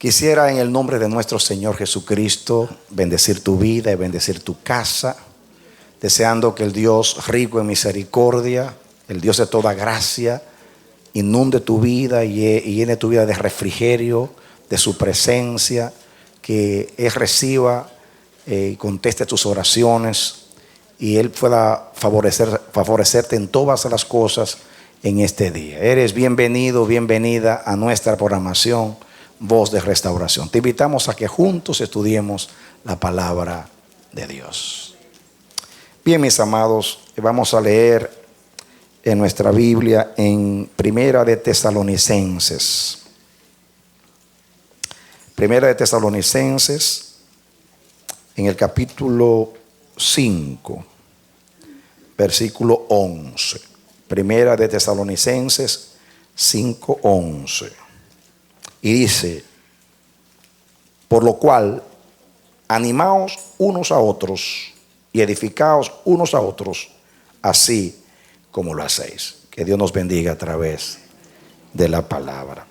Quisiera en el nombre de nuestro Señor Jesucristo bendecir tu vida y bendecir tu casa, deseando que el Dios rico en misericordia, el Dios de toda gracia, inunde tu vida y llene tu vida de refrigerio, de su presencia, que Él reciba y conteste tus oraciones y Él pueda favorecerte en todas las cosas en este día. Eres bienvenido, bienvenida a nuestra programación Voz de Restauración. Te invitamos a que juntos estudiemos la palabra de Dios. Bien, mis amados, vamos a leer en nuestra Biblia en Primera de Tesalonicenses. Primera de Tesalonicenses, en el capítulo 5, versículo 11. Primera de Tesalonicenses 5:11. Y dice: por lo cual, animaos unos a otros y edificaos unos a otros, así como lo hacéis. Que Dios nos bendiga a través de la palabra.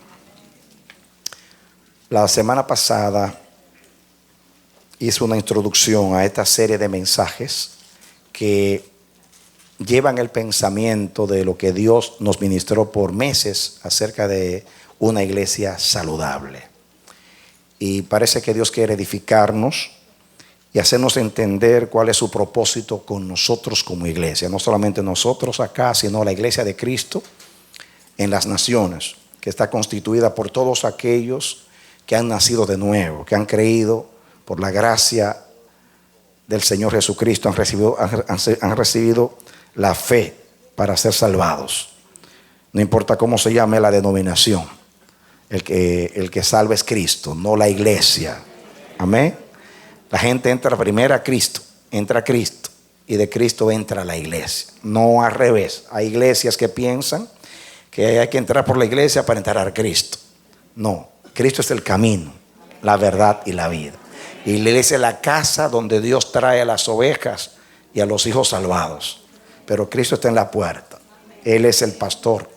La semana pasada hice una introducción a esta serie de mensajes que llevan el pensamiento de lo que Dios nos ministró por meses acerca de una iglesia saludable. Y parece que Dios quiere edificarnos y hacernos entender cuál es su propósito con nosotros como iglesia. No solamente nosotros acá, sino la iglesia de Cristo en las naciones, que está constituida por todos aquellos que han nacido de nuevo, que han creído por la gracia del Señor Jesucristo, han recibido la fe para ser salvados. No importa cómo se llame la denominación. El que salva es Cristo, no la iglesia. Amén. La gente entra primero a Cristo, entra a Cristo, y de Cristo entra a la iglesia. No al revés. Hay iglesias que piensan que hay que entrar por la iglesia para entrar a Cristo. No, Cristo es el camino, la verdad y la vida. Y la iglesia es la casa donde Dios trae a las ovejas y a los hijos salvados. Pero Cristo está en la puerta. Él es el pastor.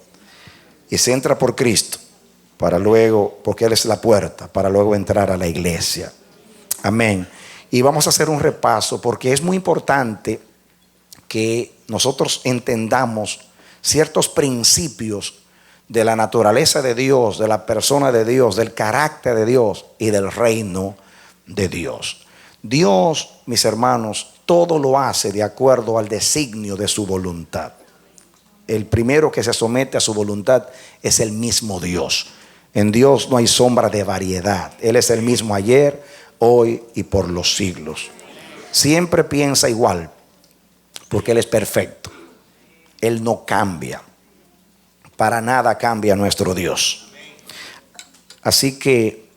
Y se entra por Cristo para luego, porque Él es la puerta, para luego entrar a la iglesia. Amén. Y vamos a hacer un repaso porque es muy importante que nosotros entendamos ciertos principios de la naturaleza de Dios, de la persona de Dios, del carácter de Dios y del reino de Dios. Dios, mis hermanos, todo lo hace de acuerdo al designio de su voluntad. El primero que se somete a su voluntad es el mismo Dios. En Dios no hay sombra de variedad. Él es el mismo ayer, hoy y por los siglos. Siempre piensa igual, porque Él es perfecto. Él no cambia. Para nada cambia nuestro Dios. Así que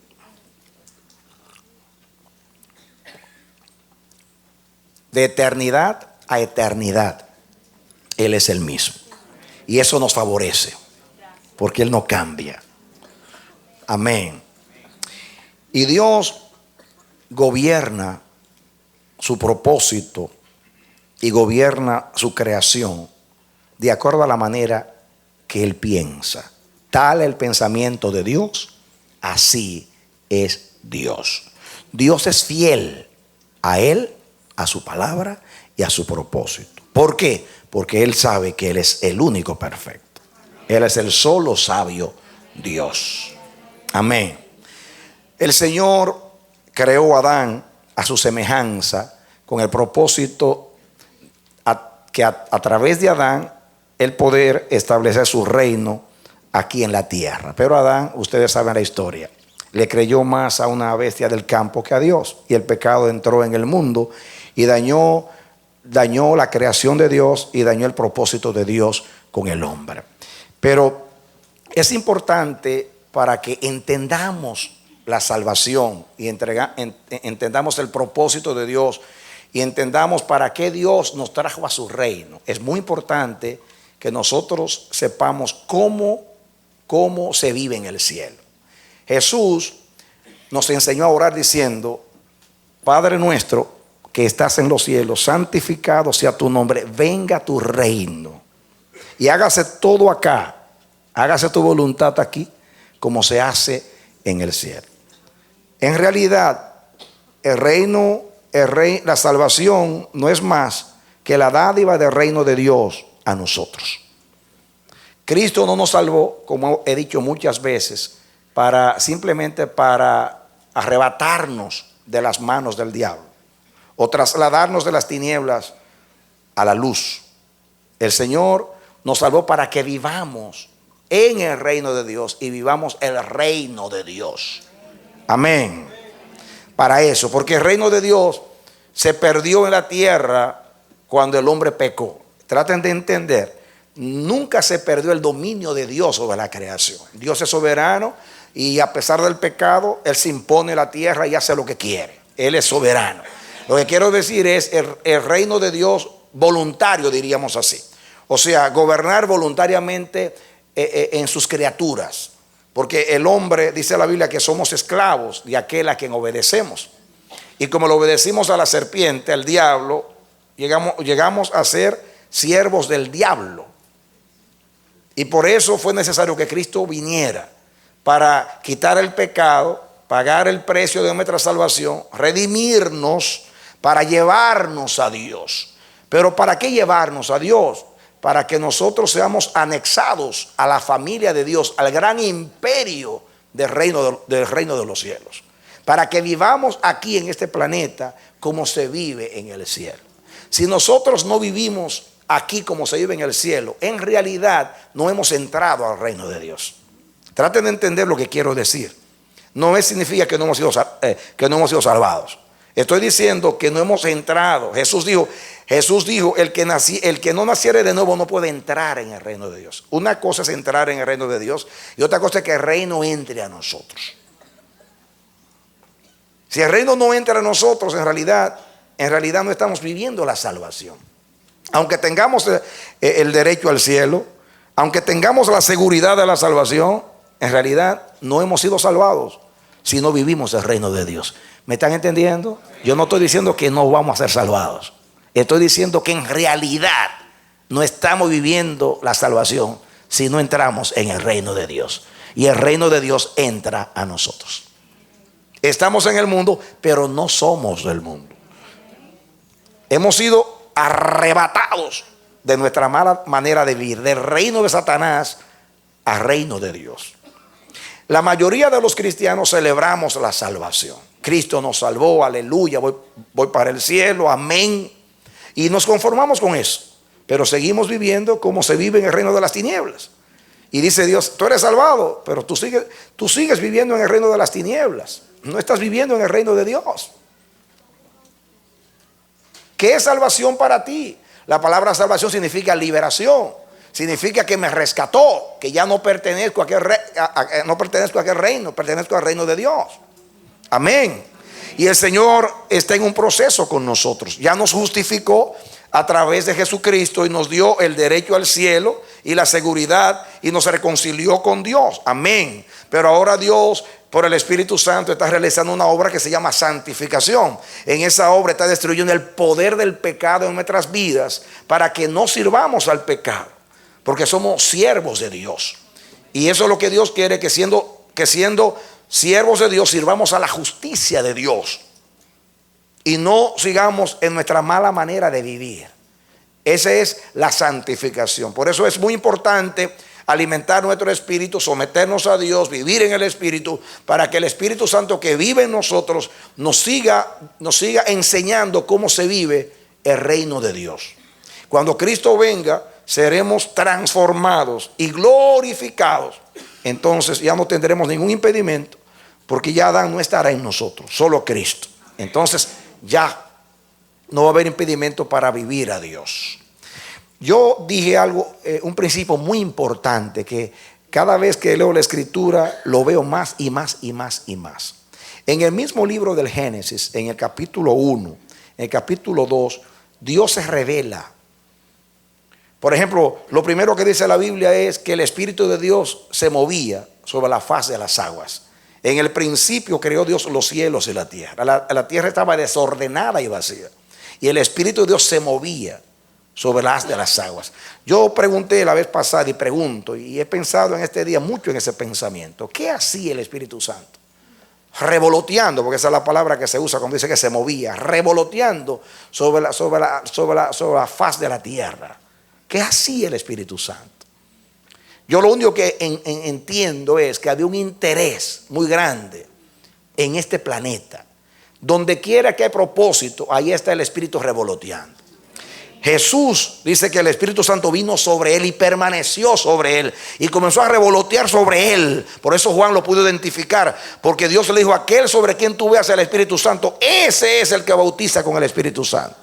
de eternidad a eternidad, Él es el mismo. Y eso nos favorece, porque Él no cambia. Amén. Y Dios gobierna su propósito y gobierna su creación de acuerdo a la manera que Él piensa. Tal el pensamiento de Dios, así es Dios. Dios es fiel a Él, a su palabra y a su propósito. ¿Por qué? Porque Él sabe que Él es el único perfecto. Él es el solo sabio Dios. Amén. El Señor creó a Adán a su semejanza con el propósito que a través de Adán el poder establecer su reino aquí en la tierra. Pero Adán, ustedes saben la historia, le creyó más a una bestia del campo que a Dios, y el pecado entró en el mundo y dañó la creación de Dios y dañó el propósito de Dios con el hombre. Pero es importante para que entendamos la salvación y entendamos el propósito de Dios y entendamos para qué Dios nos trajo a su reino. Es muy importante que nosotros sepamos cómo se vive en el cielo. Jesús nos enseñó a orar diciendo: Padre nuestro que estás en los cielos, santificado sea tu nombre, venga tu reino y hágase todo acá, hágase tu voluntad aquí como se hace en el cielo. En realidad, la salvación no es más que la dádiva del reino de Dios a nosotros. Cristo no nos salvó, como he dicho muchas veces, simplemente para arrebatarnos de las manos del diablo o trasladarnos de las tinieblas a la luz. El Señor nos salvó para que vivamos en el reino de Dios y vivamos el reino de Dios. Amén. Para eso, porque el reino de Dios se perdió en la tierra cuando el hombre pecó. Traten de entender, nunca se perdió el dominio de Dios sobre la creación. Dios es soberano y a pesar del pecado, Él se impone en la tierra y hace lo que quiere. Él es soberano. Lo que quiero decir es el reino de Dios voluntario, diríamos así. O sea, gobernar voluntariamente en sus criaturas. Porque el hombre, dice la Biblia, que somos esclavos de aquel a quien obedecemos. Y como le obedecimos a la serpiente, al diablo, llegamos a ser siervos del diablo. Y por eso fue necesario que Cristo viniera para quitar el pecado, pagar el precio de nuestra salvación, redimirnos para llevarnos a Dios. Pero ¿para qué llevarnos a Dios? Para que nosotros seamos anexados a la familia de Dios, al gran imperio del reino de los cielos. Para que vivamos aquí en este planeta como se vive en el cielo. Si nosotros no vivimos aquí como se vive en el cielo, en realidad no hemos entrado al reino de Dios. Traten de entender lo que quiero decir. No significa que no hemos sido salvados. Estoy diciendo que no hemos entrado. Jesús dijo, el que no naciere de nuevo no puede entrar en el reino de Dios. Una cosa es entrar en el reino de Dios y otra cosa es que el reino entre a nosotros. Si el reino no entra a nosotros, en realidad no estamos viviendo la salvación. Aunque tengamos el derecho al cielo, aunque tengamos la seguridad de la salvación, en realidad no hemos sido salvados si no vivimos el reino de Dios. ¿Me están entendiendo? Yo no estoy diciendo que no vamos a ser salvados. Estoy diciendo que en realidad no estamos viviendo la salvación si no entramos en el reino de Dios. Y el reino de Dios entra a nosotros. Estamos en el mundo, pero no somos del mundo. Hemos sido arrebatados de nuestra mala manera de vivir, del reino de Satanás al reino de Dios. La mayoría de los cristianos celebramos la salvación. Cristo nos salvó, aleluya, voy para el cielo, amén. Y nos conformamos con eso, pero seguimos viviendo como se vive en el reino de las tinieblas. Y dice Dios, tú eres salvado, pero tú sigues viviendo en el reino de las tinieblas. No estás viviendo en el reino de Dios. ¿Qué es salvación para ti? La palabra salvación significa liberación. Significa que me rescató, que ya no pertenezco a aquel reino, pertenezco al reino de Dios. Amén. Y el Señor está en un proceso con nosotros. Ya nos justificó a través de Jesucristo y nos dio el derecho al cielo y la seguridad y nos reconcilió con Dios. Amén. Pero ahora Dios, por el Espíritu Santo, está realizando una obra que se llama santificación. En esa obra está destruyendo el poder del pecado en nuestras vidas para que no sirvamos al pecado, porque somos siervos de Dios. Y eso es lo que Dios quiere, que siendo siervos de Dios sirvamos a la justicia de Dios y no sigamos en nuestra mala manera de vivir. Esa es la santificación. Por eso es muy importante alimentar nuestro espíritu, someternos a Dios, vivir en el Espíritu, para que el Espíritu Santo que vive en nosotros nos siga enseñando cómo se vive el reino de Dios. Cuando Cristo venga, seremos transformados y glorificados. Entonces ya no tendremos ningún impedimento, porque ya Adán no estará en nosotros, solo Cristo. Entonces ya no va a haber impedimento para vivir a Dios. Yo dije algo, un principio muy importante, que cada vez que leo la Escritura lo veo más y más y más y más. En el mismo libro del Génesis, en el capítulo 1, en el capítulo 2, Dios se revela. Por ejemplo, lo primero que dice la Biblia es que el Espíritu de Dios se movía sobre la faz de las aguas. En el principio creó Dios los cielos y la tierra. La tierra estaba desordenada y vacía, y el Espíritu de Dios se movía sobre las de las aguas. Yo pregunté la vez pasada y pregunto, y he pensado en este día mucho en ese pensamiento. ¿Qué hacía el Espíritu Santo? revoloteando, porque esa es la palabra que se usa cuando dice que se movía, revoloteando sobre la faz de la tierra. ¿Qué hacía el Espíritu Santo? Yo lo único que entiendo es que había un interés muy grande en este planeta. Donde quiera que hay propósito, ahí está el Espíritu revoloteando. Jesús dice que el Espíritu Santo vino sobre él y permaneció sobre él y comenzó a revolotear sobre él. Por eso Juan lo pudo identificar, porque Dios le dijo: aquel sobre quien tú veas el Espíritu Santo, ese es el que bautiza con el Espíritu Santo.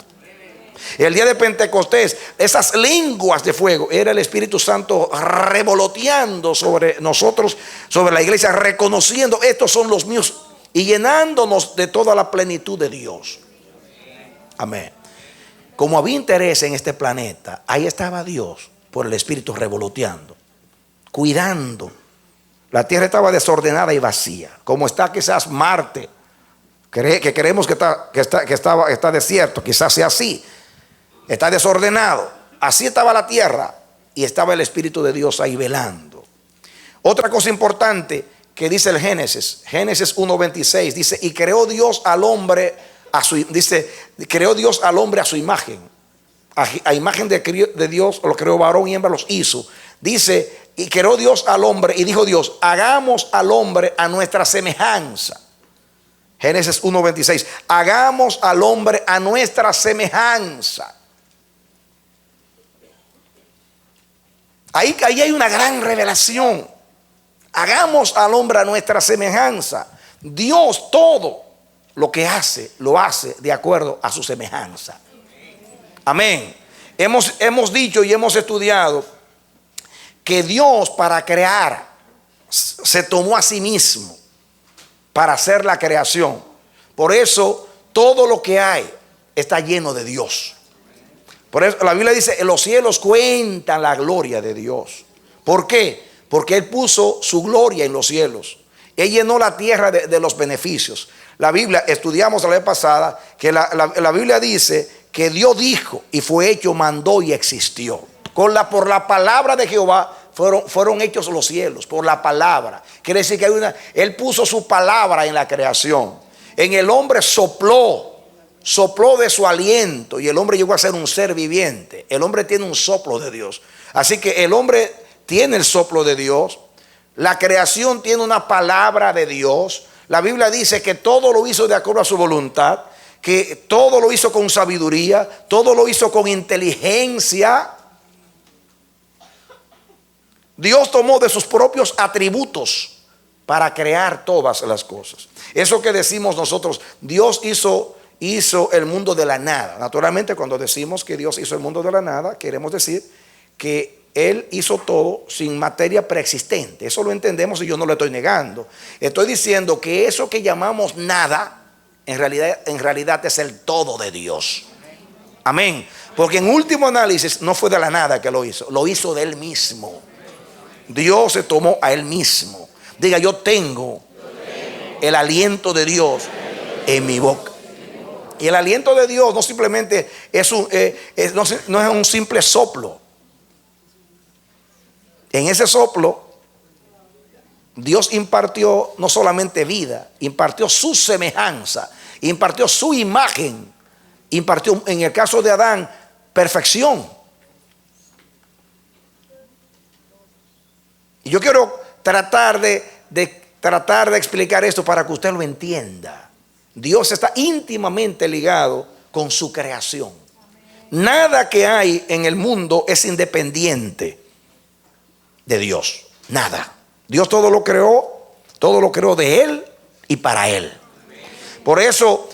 El día de Pentecostés, esas lenguas de fuego, era el Espíritu Santo revoloteando sobre nosotros, sobre la iglesia, reconociendo: estos son los míos, y llenándonos de toda la plenitud de Dios. Amén. Como había interés en este planeta, ahí estaba Dios por el Espíritu revoloteando, cuidando. La tierra estaba desordenada y vacía, como está quizás Marte, que creemos que está desierto. Quizás sea así, está desordenado. Así estaba la tierra y estaba el Espíritu de Dios ahí velando. Otra cosa importante que dice el Génesis 1:26, dice: y creó Dios al hombre creó Dios al hombre a su imagen. A imagen de Dios lo creó, varón y hembra los hizo. Dice: y creó Dios al hombre, y dijo Dios: hagamos al hombre a nuestra semejanza. Génesis 1:26, hagamos al hombre a nuestra semejanza. Ahí hay una gran revelación. Hagamos al hombre a nuestra semejanza. Dios todo lo que hace, lo hace de acuerdo a su semejanza. Amén. Hemos dicho y hemos estudiado que Dios, para crear, se tomó a sí mismo para hacer la creación. Por eso todo lo que hay está lleno de Dios. Por eso la Biblia dice: los cielos cuentan la gloria de Dios. ¿Por qué? Porque Él puso su gloria en los cielos. Él llenó la tierra de los beneficios. La Biblia, estudiamos la vez pasada, que la Biblia dice que Dios dijo y fue hecho, mandó y existió. Por la palabra de Jehová fueron hechos los cielos, por la palabra. Quiere decir que Él puso su palabra en la creación. En el hombre sopló de su aliento y el hombre llegó a ser un ser viviente. El hombre tiene un soplo de Dios. Así que el hombre tiene el soplo de Dios. La creación tiene una palabra de Dios. La Biblia dice que todo lo hizo de acuerdo a su voluntad, que todo lo hizo con sabiduría, todo lo hizo con inteligencia. Dios tomó de sus propios atributos para crear todas las cosas. Eso que decimos nosotros, Dios hizo el mundo de la nada. Naturalmente, cuando decimos que Dios hizo el mundo de la nada, queremos decir que Él hizo todo sin materia preexistente. Eso lo entendemos y yo no lo estoy negando. Estoy diciendo que eso que llamamos nada, en realidad es el todo de Dios. Amén. Porque en último análisis no fue de la nada que lo hizo de Él mismo. Dios se tomó a Él mismo. Diga: yo tengo el aliento de Dios en mi boca. Y el aliento de Dios no simplemente no es un simple soplo. En ese soplo, Dios impartió no solamente vida, impartió su semejanza, impartió su imagen, impartió, en el caso de Adán, perfección. Y yo quiero tratar de explicar esto para que usted lo entienda. Dios está íntimamente ligado con su creación. Nada que hay en el mundo es independiente de Dios. Nada. Dios todo lo creó de Él y para Él. Por eso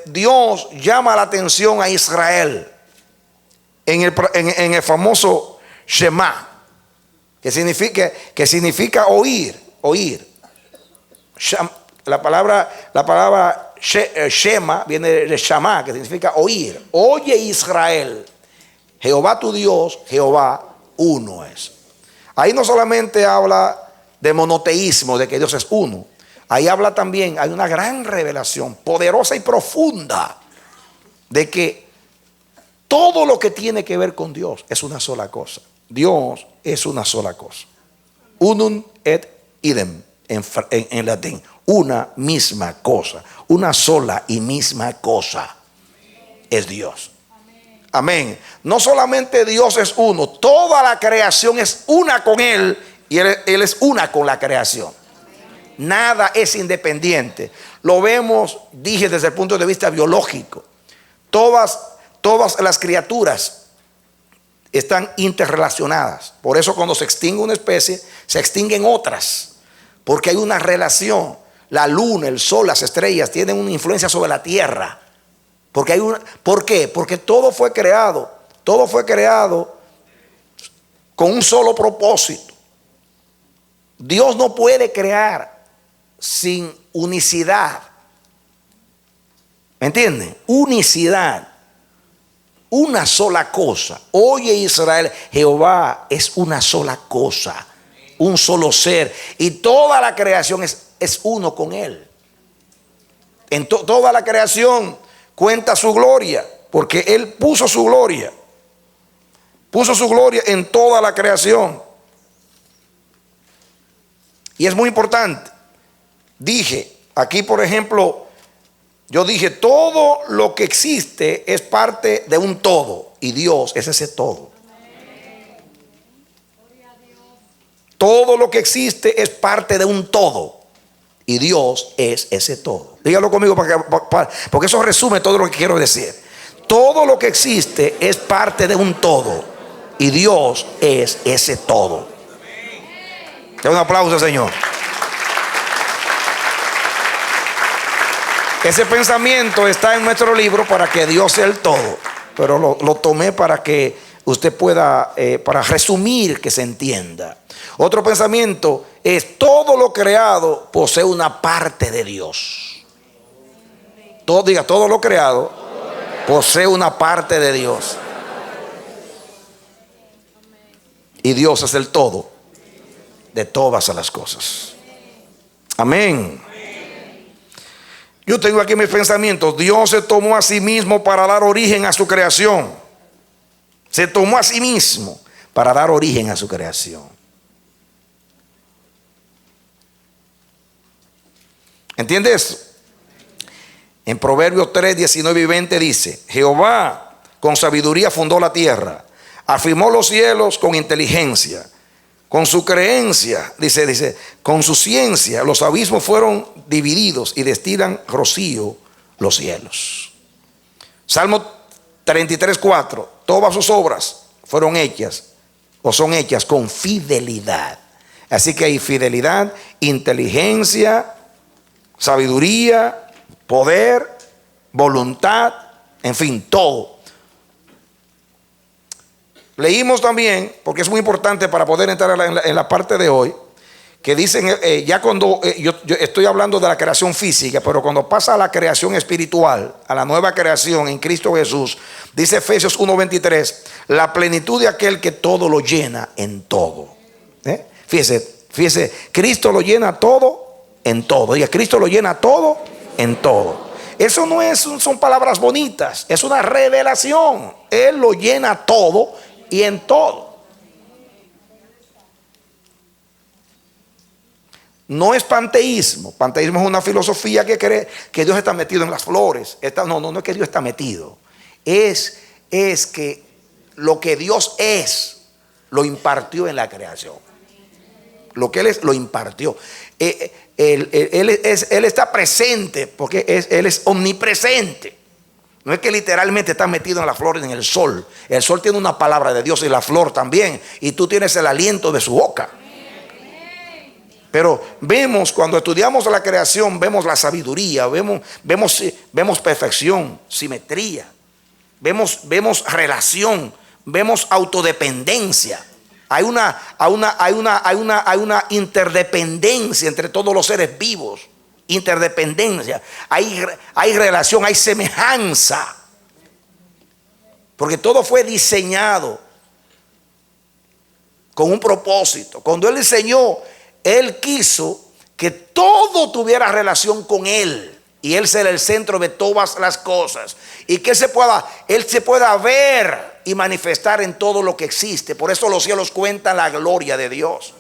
Dios llama la atención a Israel en el famoso Shema, que significa oír. La palabra Shema viene de Shama, que significa oír. Oye, Israel, Jehová tu Dios, Jehová uno es. Ahí no solamente habla de monoteísmo, de que Dios es uno. Ahí habla también, hay una gran revelación poderosa y profunda de que todo lo que tiene que ver con Dios es una sola cosa. Dios es una sola cosa. Unum et idem. en latín. Una misma cosa, una sola y misma cosa es Dios. Amén. No solamente Dios es uno, toda la creación es una con Él y Él es una con la creación. Nada es independiente. Lo vemos, dije, desde el punto de vista biológico. Todas las criaturas están interrelacionadas. Por eso cuando se extingue una especie, se extinguen otras. Porque hay una relación. La luna, el sol, las estrellas tienen una influencia sobre la tierra. ¿Por qué? Porque todo fue creado con un solo propósito. Dios no puede crear sin unicidad. ¿Me entienden? Unicidad. Una sola cosa. Oye Israel, Jehová es una sola cosa, un solo ser. Y toda la creación es uno con Él. En toda la creación cuenta su gloria, porque Él puso su gloria. Puso su gloria en toda la creación. Y es muy importante. Dije, aquí por ejemplo, yo dije, todo lo que existe es parte de un todo. Y Dios es ese todo. Todo lo que existe es parte de un todo. Y Dios es ese todo. Dígalo conmigo porque eso resume todo lo que quiero decir. Todo lo que existe es parte de un todo. Y Dios es ese todo. Un aplauso, Señor. Ese pensamiento está en nuestro libro para que Dios sea el todo. Pero lo tomé para que usted pueda, para resumir, que se entienda. Otro pensamiento es: todo lo creado posee una parte de Dios. Todo lo creado posee una parte de Dios. Y Dios es el todo de todas las cosas. Amén. Yo tengo aquí mis pensamientos. Dios se tomó a sí mismo para dar origen a su creación. Se tomó a sí mismo para dar origen a su creación. ¿Entiendes eso? En Proverbios 3, 19 y 20 dice: Jehová con sabiduría fundó la tierra, afirmó los cielos con inteligencia. Con su creencia, dice, con su ciencia los abismos fueron divididos y destilan rocío los cielos. Salmo 33, 4: todas sus obras fueron hechas o son hechas con fidelidad. Así que hay fidelidad, inteligencia, sabiduría, poder, voluntad, en fin, todo. Leímos también, porque es muy importante para poder entrar en la parte de hoy, que dicen, ya cuando yo estoy hablando de la creación física, pero cuando pasa a la creación espiritual, a la nueva creación en Cristo Jesús, dice Efesios 1:23, la plenitud de aquel que todo lo llena en todo. Fíjese, Cristo lo llena todo en todo. Diga, Cristo lo llena todo en todo. Eso no son palabras bonitas, es una revelación. Él lo llena todo y en todo. No es panteísmo. Panteísmo es una filosofía que cree que Dios está metido en las flores. No es que Dios está metido. Es que lo que Dios es, lo impartió en la creación. Lo que Él es, lo impartió. Él está presente porque Él es omnipresente. No es que literalmente está metido en las flores, en el sol. El sol tiene una palabra de Dios y la flor también. Y tú tienes el aliento de su boca. Pero vemos, cuando estudiamos la creación, vemos la sabiduría, vemos perfección, simetría, vemos relación, vemos autodependencia. Hay una interdependencia entre todos los seres vivos. Interdependencia. Hay relación, hay semejanza. Porque todo fue diseñado con un propósito. Cuando Él diseñó, Él quiso que todo tuviera relación con Él. Y Él será el centro de todas las cosas. Y que Él se pueda ver y manifestar en todo lo que existe. Por eso los cielos cuentan la gloria de Dios.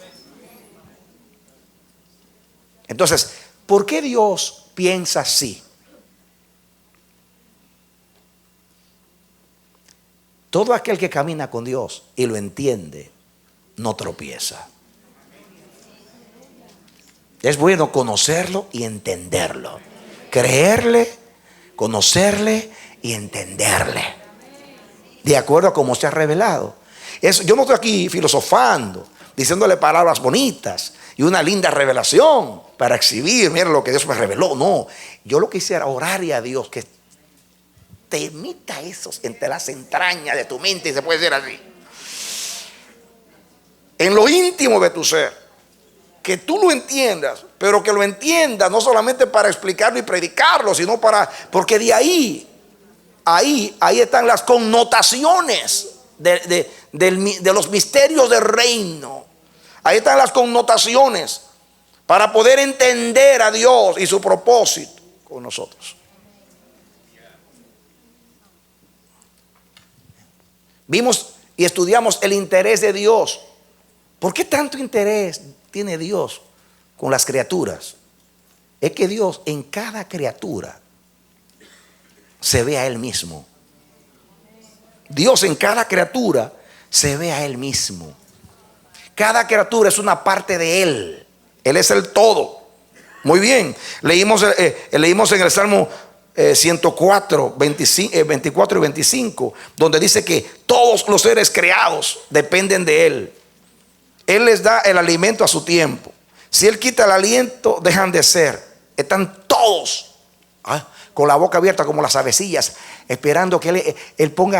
Entonces, ¿por qué Dios piensa así? Todo aquel que camina con Dios y lo entiende, no tropieza. Es bueno conocerlo y entenderlo. Creerle, conocerle y entenderle. De acuerdo a cómo se ha revelado. Yo no estoy aquí filosofando, diciéndole palabras bonitas y una linda revelación para exhibir, mira lo que Dios me reveló. No, yo lo que quisiera orar a Dios que te emita esos entre las entrañas de tu mente, y se puede decir así, en lo íntimo de tu ser, que tú lo entiendas, pero que lo entiendas no solamente para explicarlo y predicarlo, sino porque de ahí están las connotaciones de los misterios del reino. Ahí están las connotaciones para poder entender a Dios y su propósito con nosotros. Vimos y estudiamos el interés de Dios. ¿Por qué tanto interés tiene Dios con las criaturas? Es que Dios en cada criatura se ve a Él mismo. Dios en cada criatura se ve a Él mismo. Cada criatura es una parte de Él. Él es el todo. Muy bien. Leímos en el Salmo 104, 24 y 25, donde dice que todos los seres creados dependen de Él. Él les da el alimento a su tiempo. Si Él quita el aliento, dejan de ser. Están todos con la boca abierta como las avecillas, esperando que Él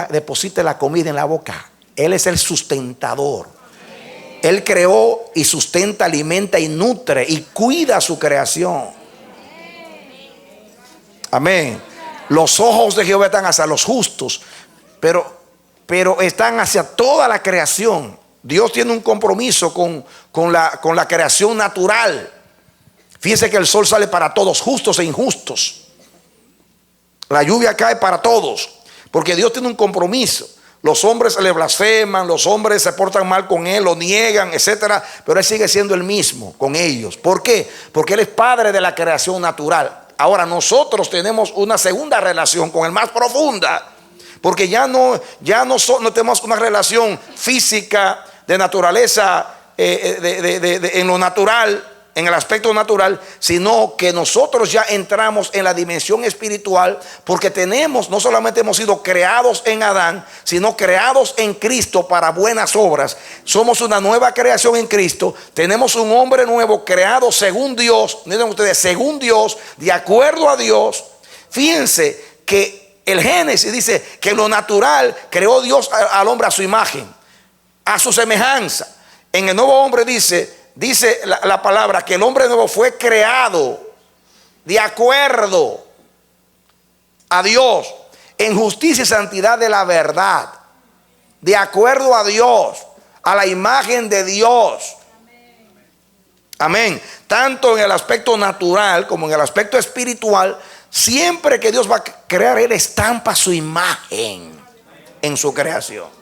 deposite la comida en la boca. Él es el sustentador. Él creó y sustenta, alimenta y nutre y cuida su creación. Amén. Los ojos de Jehová están hacia los justos, pero están hacia toda la creación. Dios tiene un compromiso con la creación natural. Fíjense que el sol sale para todos, justos e injustos. La lluvia cae para todos, porque Dios tiene un compromiso. Los hombres le blasfeman, los hombres se portan mal con Él, lo niegan, etcétera, pero Él sigue siendo el mismo con ellos. ¿Por qué? Porque Él es padre de la creación natural. Ahora nosotros tenemos una segunda relación con Él, más profunda, porque ya no tenemos una relación física de naturaleza, en lo natural, en el aspecto natural, sino que nosotros ya entramos en la dimensión espiritual, porque no solamente hemos sido creados en Adán, sino creados en Cristo para buenas obras. Somos una nueva creación en Cristo. Tenemos un hombre nuevo creado según Dios. Miren ustedes, según Dios, de acuerdo a Dios. Fíjense que el Génesis dice que en lo natural creó Dios al hombre a su imagen, a su semejanza. En el nuevo hombre dice la palabra que el hombre nuevo fue creado de acuerdo a Dios, en justicia y santidad de la verdad, de acuerdo a Dios, a la imagen de Dios. Amén. Tanto en el aspecto natural como en el aspecto espiritual, siempre que Dios va a crear, Él estampa su imagen en su creación.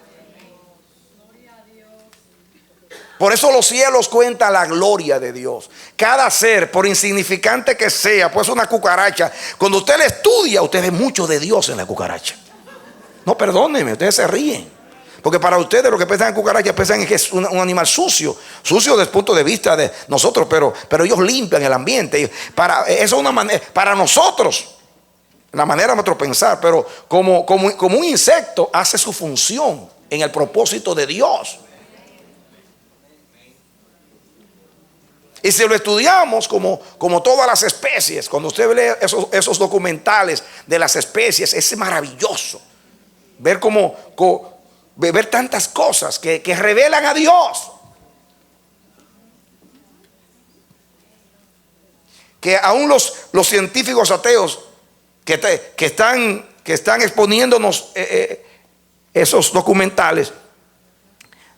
Por eso los cielos cuentan la gloria de Dios. Cada ser, por insignificante que sea, pues una cucaracha, cuando usted le estudia, usted ve mucho de Dios en la cucaracha. No, perdónenme, ustedes se ríen. Porque para ustedes lo que piensan en cucaracha, piensan que es un animal sucio desde el punto de vista de nosotros, pero ellos limpian el ambiente. Eso es una manera, para nosotros, la manera de nuestro pensar, pero como un insecto hace su función en el propósito de Dios. Y si lo estudiamos como todas las especies, cuando usted lee esos documentales de las especies, es maravilloso ver ver tantas cosas que revelan a Dios. Que aún los científicos ateos que están exponiéndonos esos documentales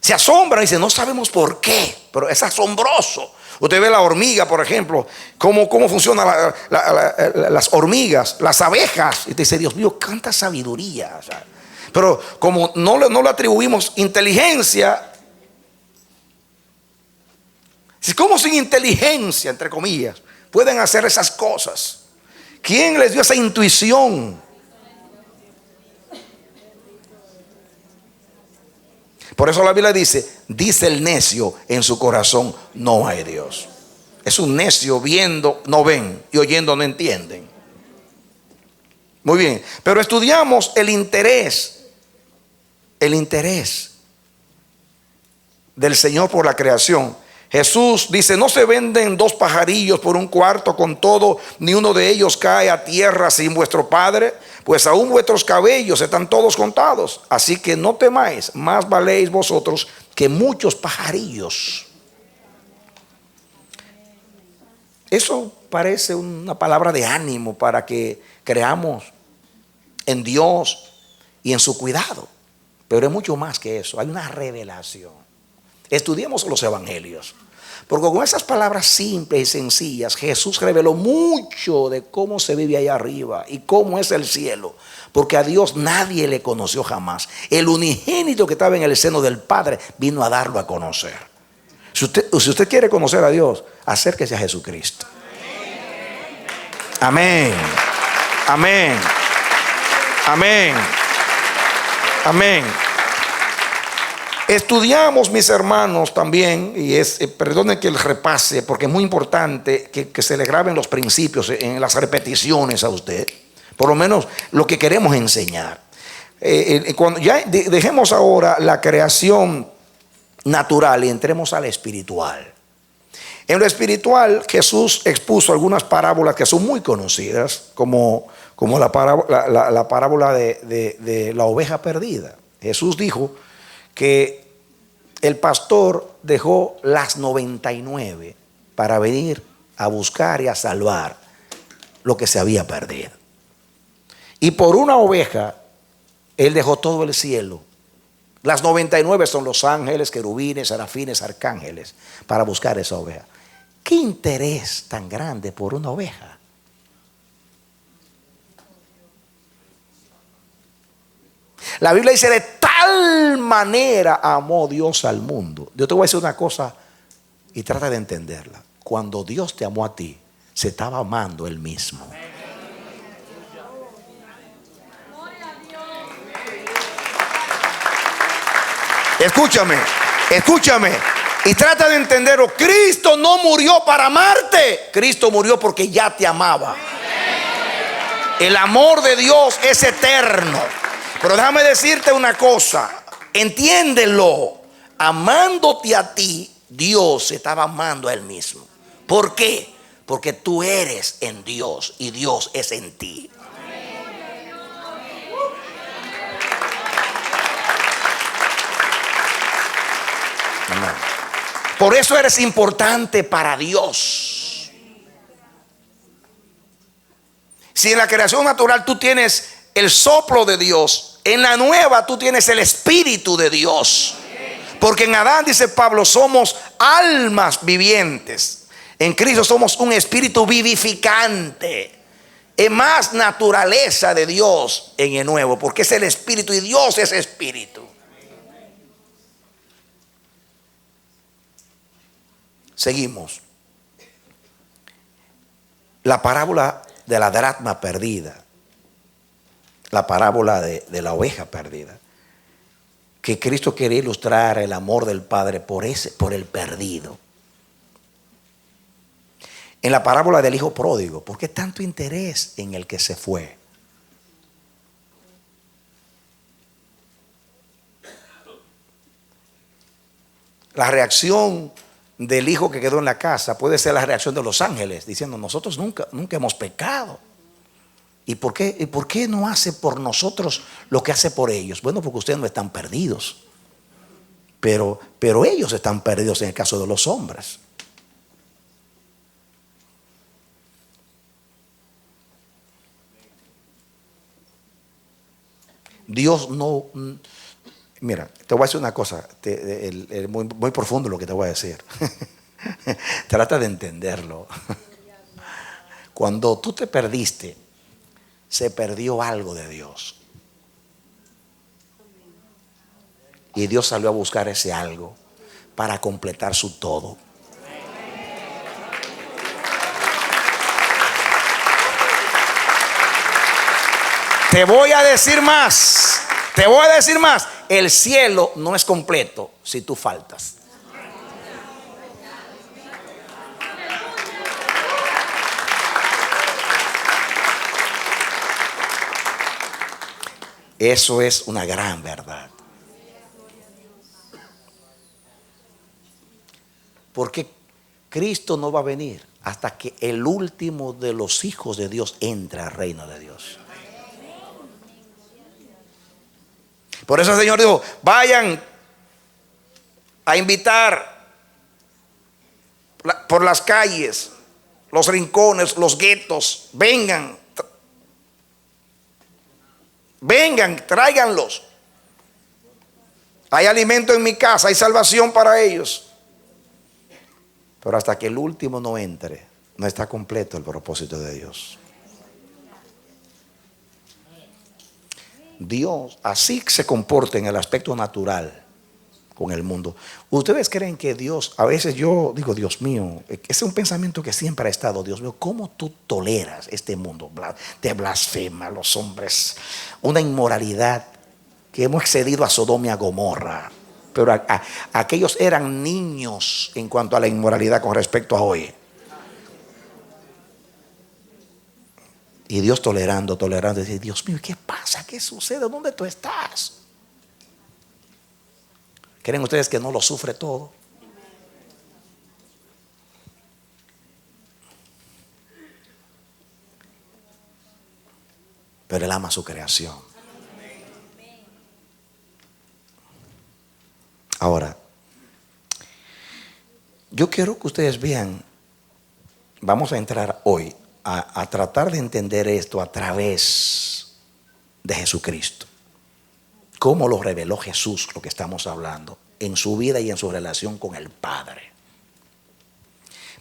se asombran y dicen, no sabemos por qué, pero es asombroso. Usted ve la hormiga, por ejemplo, cómo funcionan las hormigas, las abejas. Y te dice, Dios mío, cuánta sabiduría. O sea, pero como no le atribuimos inteligencia, ¿cómo sin inteligencia, entre comillas, pueden hacer esas cosas? ¿Quién les dio esa intuición? Por eso la Biblia dice el necio en su corazón, no hay Dios. Es un necio, viendo no ven y oyendo no entienden. Muy bien, pero estudiamos el interés del Señor por la creación. Jesús dice: no se venden 2 pajarillos por 1 cuarto, con todo ni uno de ellos cae a tierra sin vuestro Padre, pues aún vuestros cabellos están todos contados. Así que no temáis, más valéis vosotros que muchos pajarillos. Eso parece una palabra de ánimo para que creamos en Dios y en su cuidado, pero es mucho más que eso. Hay una revelación. Estudiemos los evangelios, porque con esas palabras simples y sencillas Jesús reveló mucho de cómo se vive allá arriba y cómo es el cielo, porque a Dios nadie le conoció jamás. El unigénito que estaba en el seno del Padre vino a darlo a conocer. Si usted quiere conocer a Dios, acérquese a Jesucristo. Amén. Amén. Amén. Amén. Estudiamos, mis hermanos, también, y perdonen que les repase, porque es muy importante que se le graben los principios en las repeticiones a usted, por lo menos lo que queremos enseñar. Cuando ya dejemos ahora la creación natural y entremos a la espiritual. En lo espiritual, Jesús expuso algunas parábolas que son muy conocidas, como la parábola de la oveja perdida. Jesús dijo que el pastor dejó las 99 para venir a buscar y a salvar lo que se había perdido. Y por una oveja, él dejó todo el cielo. Las 99 son los ángeles, querubines, serafines, arcángeles, para buscar esa oveja. ¿Qué interés tan grande por una oveja? La Biblia dice: de tal manera amó Dios al mundo. Yo te voy a decir una cosa y trata de entenderla. Cuando Dios te amó a ti, se estaba amando Él mismo. Escúchame y trata de entenderlo. Cristo no murió para amarte. Cristo murió porque ya te amaba. El amor de Dios es eterno. Pero déjame decirte una cosa, entiéndelo. Amándote a ti, Dios se estaba amando a Él mismo. ¿Por qué? Porque tú eres en Dios y Dios es en ti. Amén. Por eso eres importante para Dios. Si en la creación natural tú tienes el soplo de Dios, en la nueva tú tienes el Espíritu de Dios. Porque en Adán, dice Pablo, somos almas vivientes. En Cristo somos un espíritu vivificante. Es más naturaleza de Dios en el nuevo, porque es el Espíritu y Dios es Espíritu. Seguimos. La parábola de la dracma perdida. La parábola de la oveja perdida. Que Cristo quería ilustrar el amor del Padre por el perdido. En la parábola del hijo pródigo, ¿por qué tanto interés en el que se fue? La reacción del hijo que quedó en la casa puede ser la reacción de los ángeles, diciendo: nosotros nunca hemos pecado. ¿Y por qué no hace por nosotros lo que hace por ellos? Bueno, porque ustedes no están perdidos. Pero ellos están perdidos en el caso de los hombres. Dios no... Mira, te voy a decir una cosa, muy profundo lo que te voy a decir. Trata de entenderlo. Cuando tú te perdiste, se perdió algo de Dios. Y Dios salió a buscar ese algo para completar su todo. Te voy a decir más. Te voy a decir más. El cielo no es completo si tú faltas. Eso es una gran verdad. Porque Cristo no va a venir hasta que el último de los hijos de Dios entre al reino de Dios. Por eso el Señor dijo: vayan a invitar por las calles, los rincones, los guetos. Vengan, tráiganlos. Hay alimento en mi casa, hay salvación para ellos. Pero hasta que el último no entre, no está completo el propósito de Dios. Dios así se comporta en el aspecto natural con el mundo. ¿Ustedes creen que Dios, a veces yo digo, Dios mío, es un pensamiento que siempre ha estado: Dios mío, ¿cómo tú toleras este mundo de blasfema, los hombres, una inmoralidad que hemos excedido a Sodoma y a Gomorra? Pero aquellos eran niños en cuanto a la inmoralidad con respecto a hoy. Y Dios tolerando, dice: Dios mío, ¿qué pasa? ¿Qué sucede? ¿Dónde tú estás? ¿Creen ustedes que no lo sufre todo? Pero Él ama su creación. Ahora, yo quiero que ustedes vean, vamos a entrar hoy a tratar de entender esto a través de Jesucristo. Cómo lo reveló Jesús, lo que estamos hablando, en su vida y en su relación con el Padre.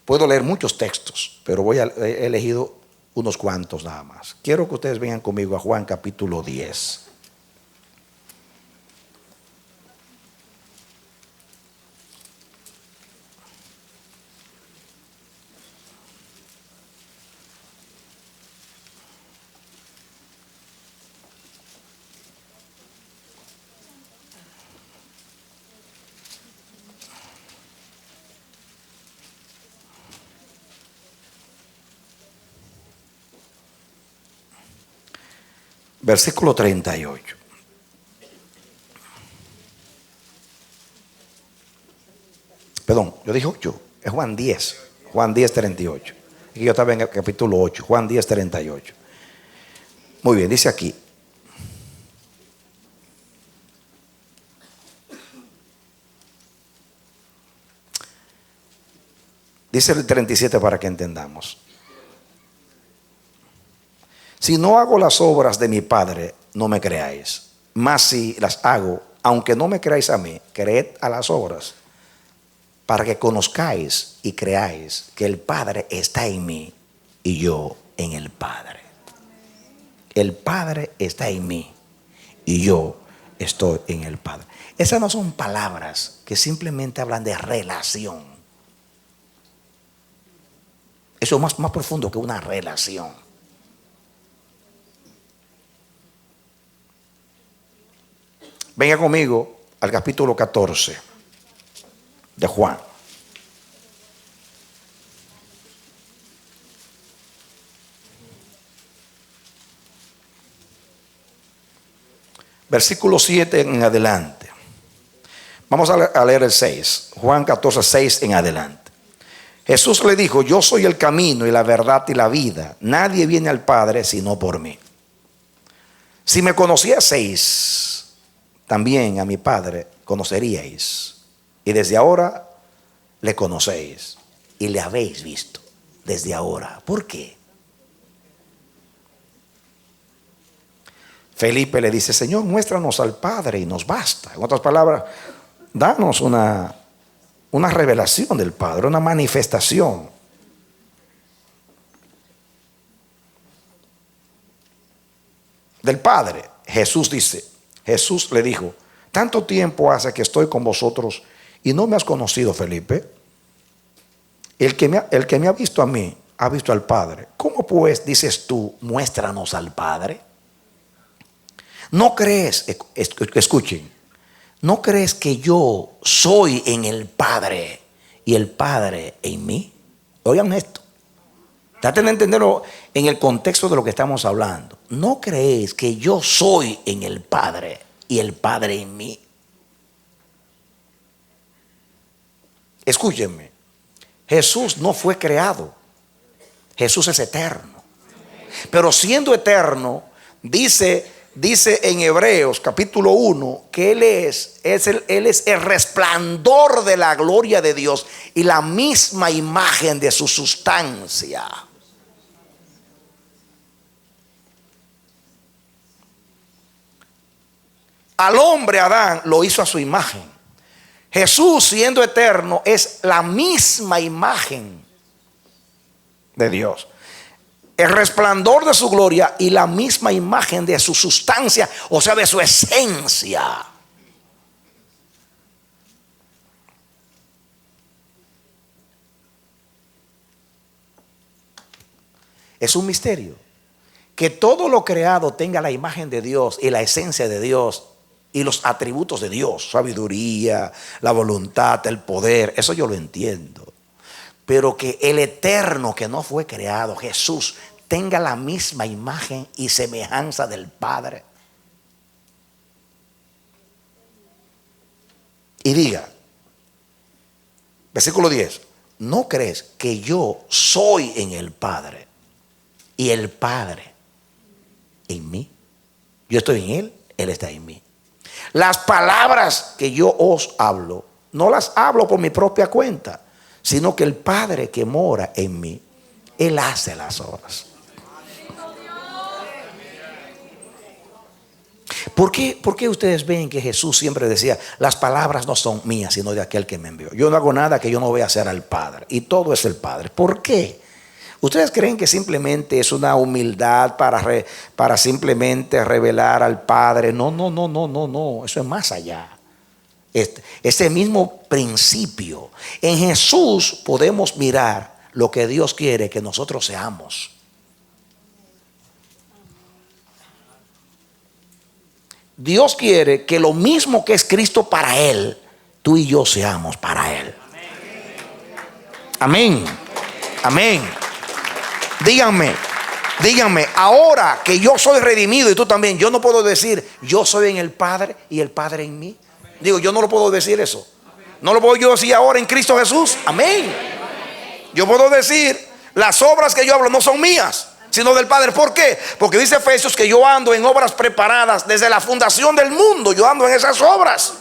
Puedo leer muchos textos, pero he elegido unos cuantos nada más. Quiero que ustedes vengan conmigo a Juan capítulo 10. Versículo 38. Perdón, yo dije 8. Es Juan 10. Juan 10, 38. Y yo estaba en el capítulo 8. Juan 10, 38. Muy bien, dice aquí: dice el 37 para que entendamos. Si no hago las obras de mi Padre, no me creáis. Mas si las hago, aunque no me creáis a mí, creed a las obras, para que conozcáis y creáis que el Padre está en mí y yo en el Padre. El Padre está en mí y yo estoy en el Padre. Esas no son palabras que simplemente hablan de relación. Eso es más profundo que una relación. Venga conmigo al capítulo 14 de Juan. Versículo 7 en adelante. Vamos a leer el 6. Juan 14, 6 en adelante. Jesús le dijo: yo soy el camino y la verdad y la vida. Nadie viene al Padre sino por mí. Si me conocieseis, también a mi Padre conoceríais. Y desde ahora le conocéis y le habéis visto desde ahora. ¿Por qué? Felipe le dice: Señor, muéstranos al Padre y nos basta. En otras palabras, danos una revelación del Padre, una manifestación. Del Padre. Jesús le dijo: tanto tiempo hace que estoy con vosotros y no me has conocido, Felipe. El que me ha visto a mí, ha visto al Padre. ¿Cómo pues dices tú, muéstranos al Padre? ¿No crees, escuchen, no crees que yo soy en el Padre y el Padre en mí? Oigan esto. Traten de entenderlo en el contexto de lo que estamos hablando. ¿No crees que yo soy en el Padre y el Padre en mí? Escúchenme. Jesús no fue creado. Jesús es eterno. Pero siendo eterno, dice en Hebreos capítulo 1 que Él es el resplandor de la gloria de Dios y la misma imagen de su sustancia. Al hombre Adán lo hizo a su imagen. Jesús, siendo eterno, es la misma imagen de Dios, el resplandor de su gloria y la misma imagen de su sustancia, o sea, de su esencia. Es un misterio que todo lo creado tenga la imagen de Dios y la esencia de Dios y los atributos de Dios, sabiduría, la voluntad, el poder. Eso yo lo entiendo. Pero que el eterno, que no fue creado, Jesús, tenga la misma imagen y semejanza del Padre. Y diga, versículo 10, ¿no crees que yo soy en el Padre y el Padre en mí? Yo estoy en Él, Él está en mí. Las palabras que yo os hablo, no las hablo por mi propia cuenta, sino que el Padre que mora en mí, Él hace las obras. ¿Por qué ustedes ven que Jesús siempre decía, las palabras no son mías, sino de aquel que me envió? Yo no hago nada que yo no voy a hacer al Padre, y todo es el Padre. ¿Por qué? ¿Ustedes creen que simplemente es una humildad para simplemente revelar al Padre? No, eso es más allá. Ese mismo principio. En Jesús podemos mirar lo que Dios quiere que nosotros seamos. Dios quiere que lo mismo que es Cristo para Él, tú y yo seamos para Él. Amén. Amén. Díganme, ahora que yo soy redimido y tú también, yo no puedo decir yo soy en el Padre y el Padre en mí. Digo, yo no lo puedo decir eso. No lo puedo yo decir ahora en Cristo Jesús. Amén. Yo puedo decir, las obras que yo hablo no son mías, sino del Padre. ¿Por qué? Porque dice Efesios que yo ando en obras preparadas desde la fundación del mundo. Yo ando en esas obras.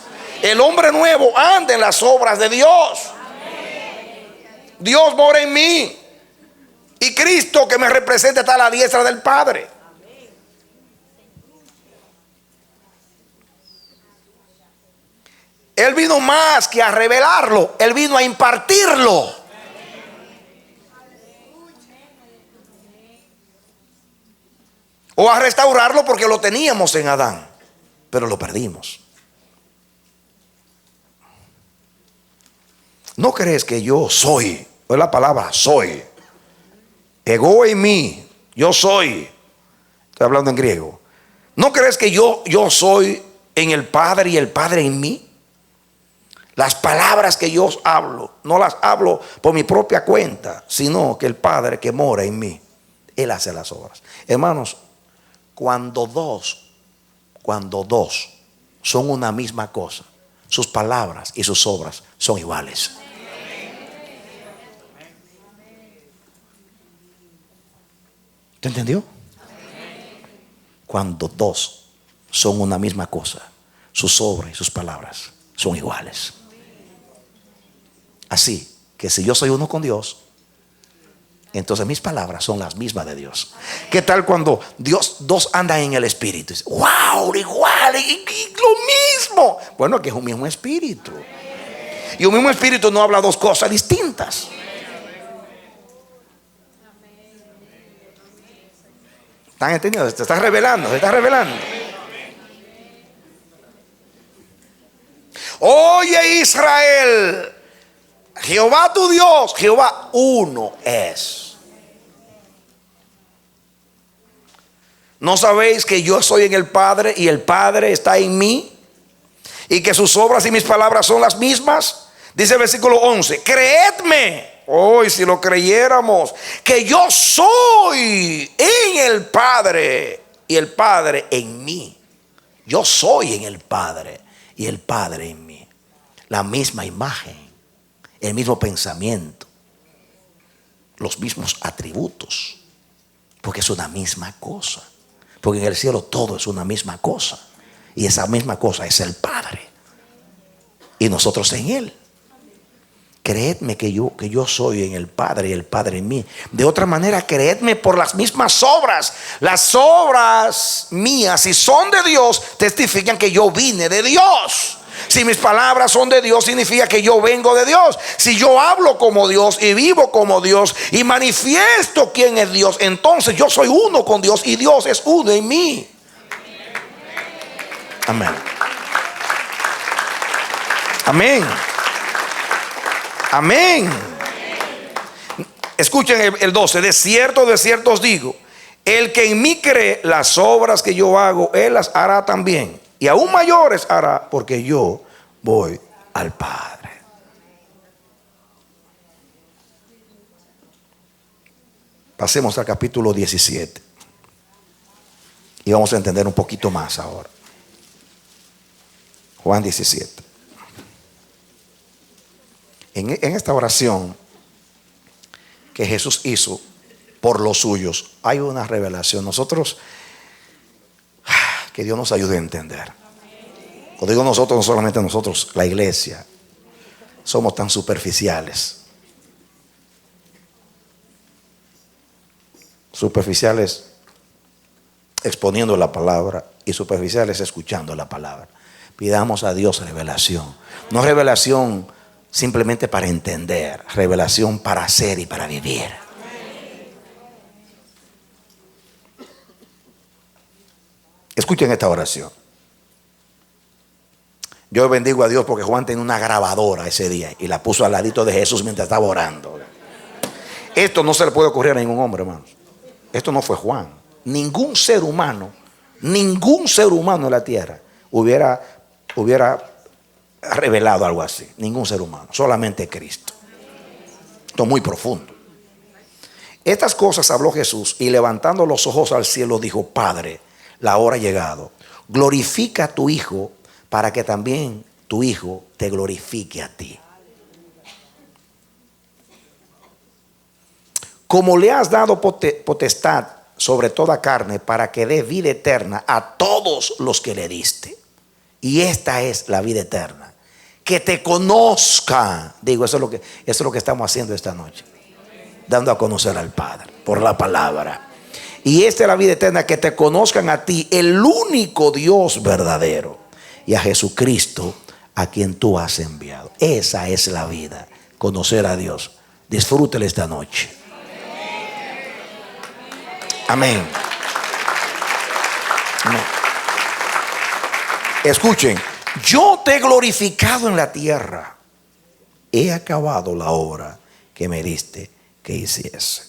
El hombre nuevo anda en las obras de Dios. Dios mora en mí. Y Cristo que me representa está a la diestra del Padre. Él vino más que a revelarlo, Él vino a impartirlo. O a restaurarlo, porque lo teníamos en Adán, pero lo perdimos. ¿No crees que yo soy? Es la palabra soy. Ego en mí, yo soy. Estoy hablando en griego. ¿No crees que yo soy en el Padre y el Padre en mí? Las palabras que yo os hablo, no las hablo por mi propia cuenta, sino que el Padre que mora en mí, Él hace las obras. Hermanos, cuando dos son una misma cosa, sus palabras y sus obras son iguales. ¿Te entendió? Cuando dos son una misma cosa, sus obras y sus palabras son iguales. Así que si yo soy uno con Dios, entonces mis palabras son las mismas de Dios. ¿Qué tal cuando dos andan en el espíritu? ¡Wow! Igual, y lo mismo. Bueno, que es un mismo espíritu. Y un mismo espíritu no habla dos cosas distintas. ¿Están entendiendo? Se está revelando. Oye, Israel, Jehová tu Dios, Jehová uno es. ¿No sabéis que yo soy en el Padre y el Padre está en mí? Y que sus obras y mis palabras son las mismas. Dice el versículo 11: creedme, hoy si lo creyéramos, que yo soy en el Padre y el Padre en mí. Yo soy en el Padre y el Padre en mí. La misma imagen, el mismo pensamiento, los mismos atributos, porque es una misma cosa. Porque en el cielo todo es una misma cosa, y esa misma cosa es el Padre y nosotros en Él. Creedme que yo soy en el Padre y el Padre en mí. De otra manera, creedme por las mismas obras. Las obras mías, si son de Dios, testifican que yo vine de Dios. Si mis palabras son de Dios, significa que yo vengo de Dios. Si yo hablo como Dios y vivo como Dios y manifiesto quién es Dios, entonces yo soy uno con Dios y Dios es uno en mí. Amén. Amén. Amén. Escuchen el 12. De cierto os digo, el que en mí cree, las obras que yo hago, él las hará también, y aún mayores hará, porque yo voy al Padre. Pasemos al capítulo 17 y vamos a entender un poquito más ahora. Juan 17. En esta oración que Jesús hizo por los suyos, hay una revelación. Nosotros, que Dios nos ayude a entender. Cuando digo nosotros, no solamente nosotros, la iglesia, somos tan superficiales. Superficiales exponiendo la palabra y superficiales escuchando la palabra. Pidamos a Dios revelación. No revelación simplemente para entender, revelación para hacer y para vivir. Escuchen esta oración. Yo bendigo a Dios porque Juan tenía una grabadora ese día y la puso al ladito de Jesús mientras estaba orando. Esto no se le puede ocurrir a ningún hombre, hermanos. Esto no fue Juan. Ningún ser humano en la tierra hubiera revelado algo así. Ningún ser humano, solamente Cristo. Esto es muy profundo. Estas cosas habló Jesús y levantando los ojos al cielo dijo: Padre, la hora ha llegado. Glorifica a tu Hijo para que también tu Hijo te glorifique a ti. Como le has dado potestad sobre toda carne para que dé vida eterna a todos los que le diste. Y esta es la vida eterna, que te conozca. Digo, eso es lo que estamos haciendo esta noche, dando a conocer al Padre por la palabra. Y esta es la vida eterna, que te conozcan a ti, el único Dios verdadero, y a Jesucristo, a quien tú has enviado. Esa es la vida, conocer a Dios. Disfrútela esta noche. Amén. Amén. Escuchen, yo te he glorificado en la tierra. He acabado la obra que me diste que hiciese.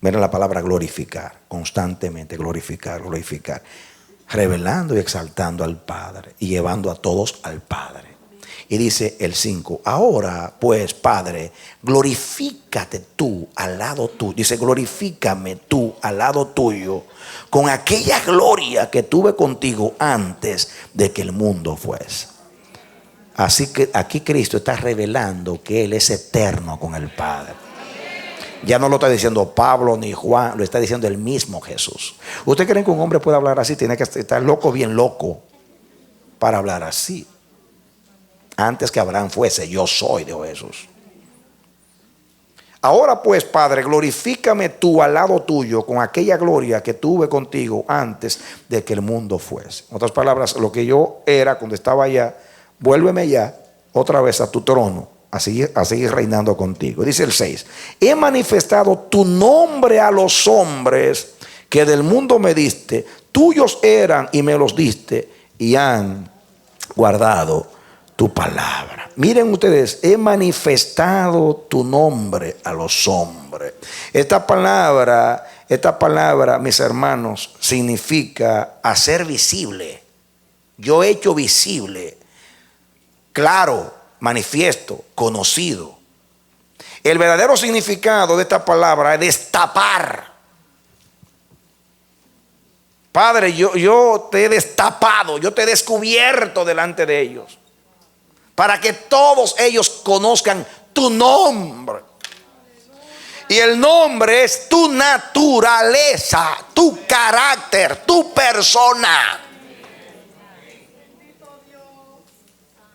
Miren la palabra glorificar, constantemente glorificar. Revelando y exaltando al Padre y llevando a todos al Padre. Y dice el 5: ahora pues, Padre, glorifícate tú al lado tuyo. Dice: glorifícame tú al lado tuyo con aquella gloria que tuve contigo antes de que el mundo fuese. Así que aquí Cristo está revelando que Él es eterno con el Padre. Ya no lo está diciendo Pablo ni Juan, lo está diciendo el mismo Jesús. ¿Usted cree que un hombre puede hablar así? Tiene que estar loco, bien loco, para hablar así. Antes que Abraham fuese, yo soy, dijo Jesús. Ahora pues, Padre, glorifícame tú al lado tuyo con aquella gloria que tuve contigo antes de que el mundo fuese. En otras palabras, lo que yo era cuando estaba allá, vuélveme ya otra vez a tu trono, a seguir reinando contigo. Dice el 6: he manifestado tu nombre a los hombres que del mundo me diste. Tuyos eran y me los diste y han guardado tu palabra. Miren ustedes, he manifestado tu nombre a los hombres. Esta palabra Esta palabra, mis hermanos, significa hacer visible. Yo he hecho visible, claro, manifiesto, conocido. El verdadero significado de esta palabra es destapar. Padre, yo te he destapado, yo te he descubierto delante de ellos, para que todos ellos conozcan tu nombre. Y el nombre es tu naturaleza, tu carácter, tu persona.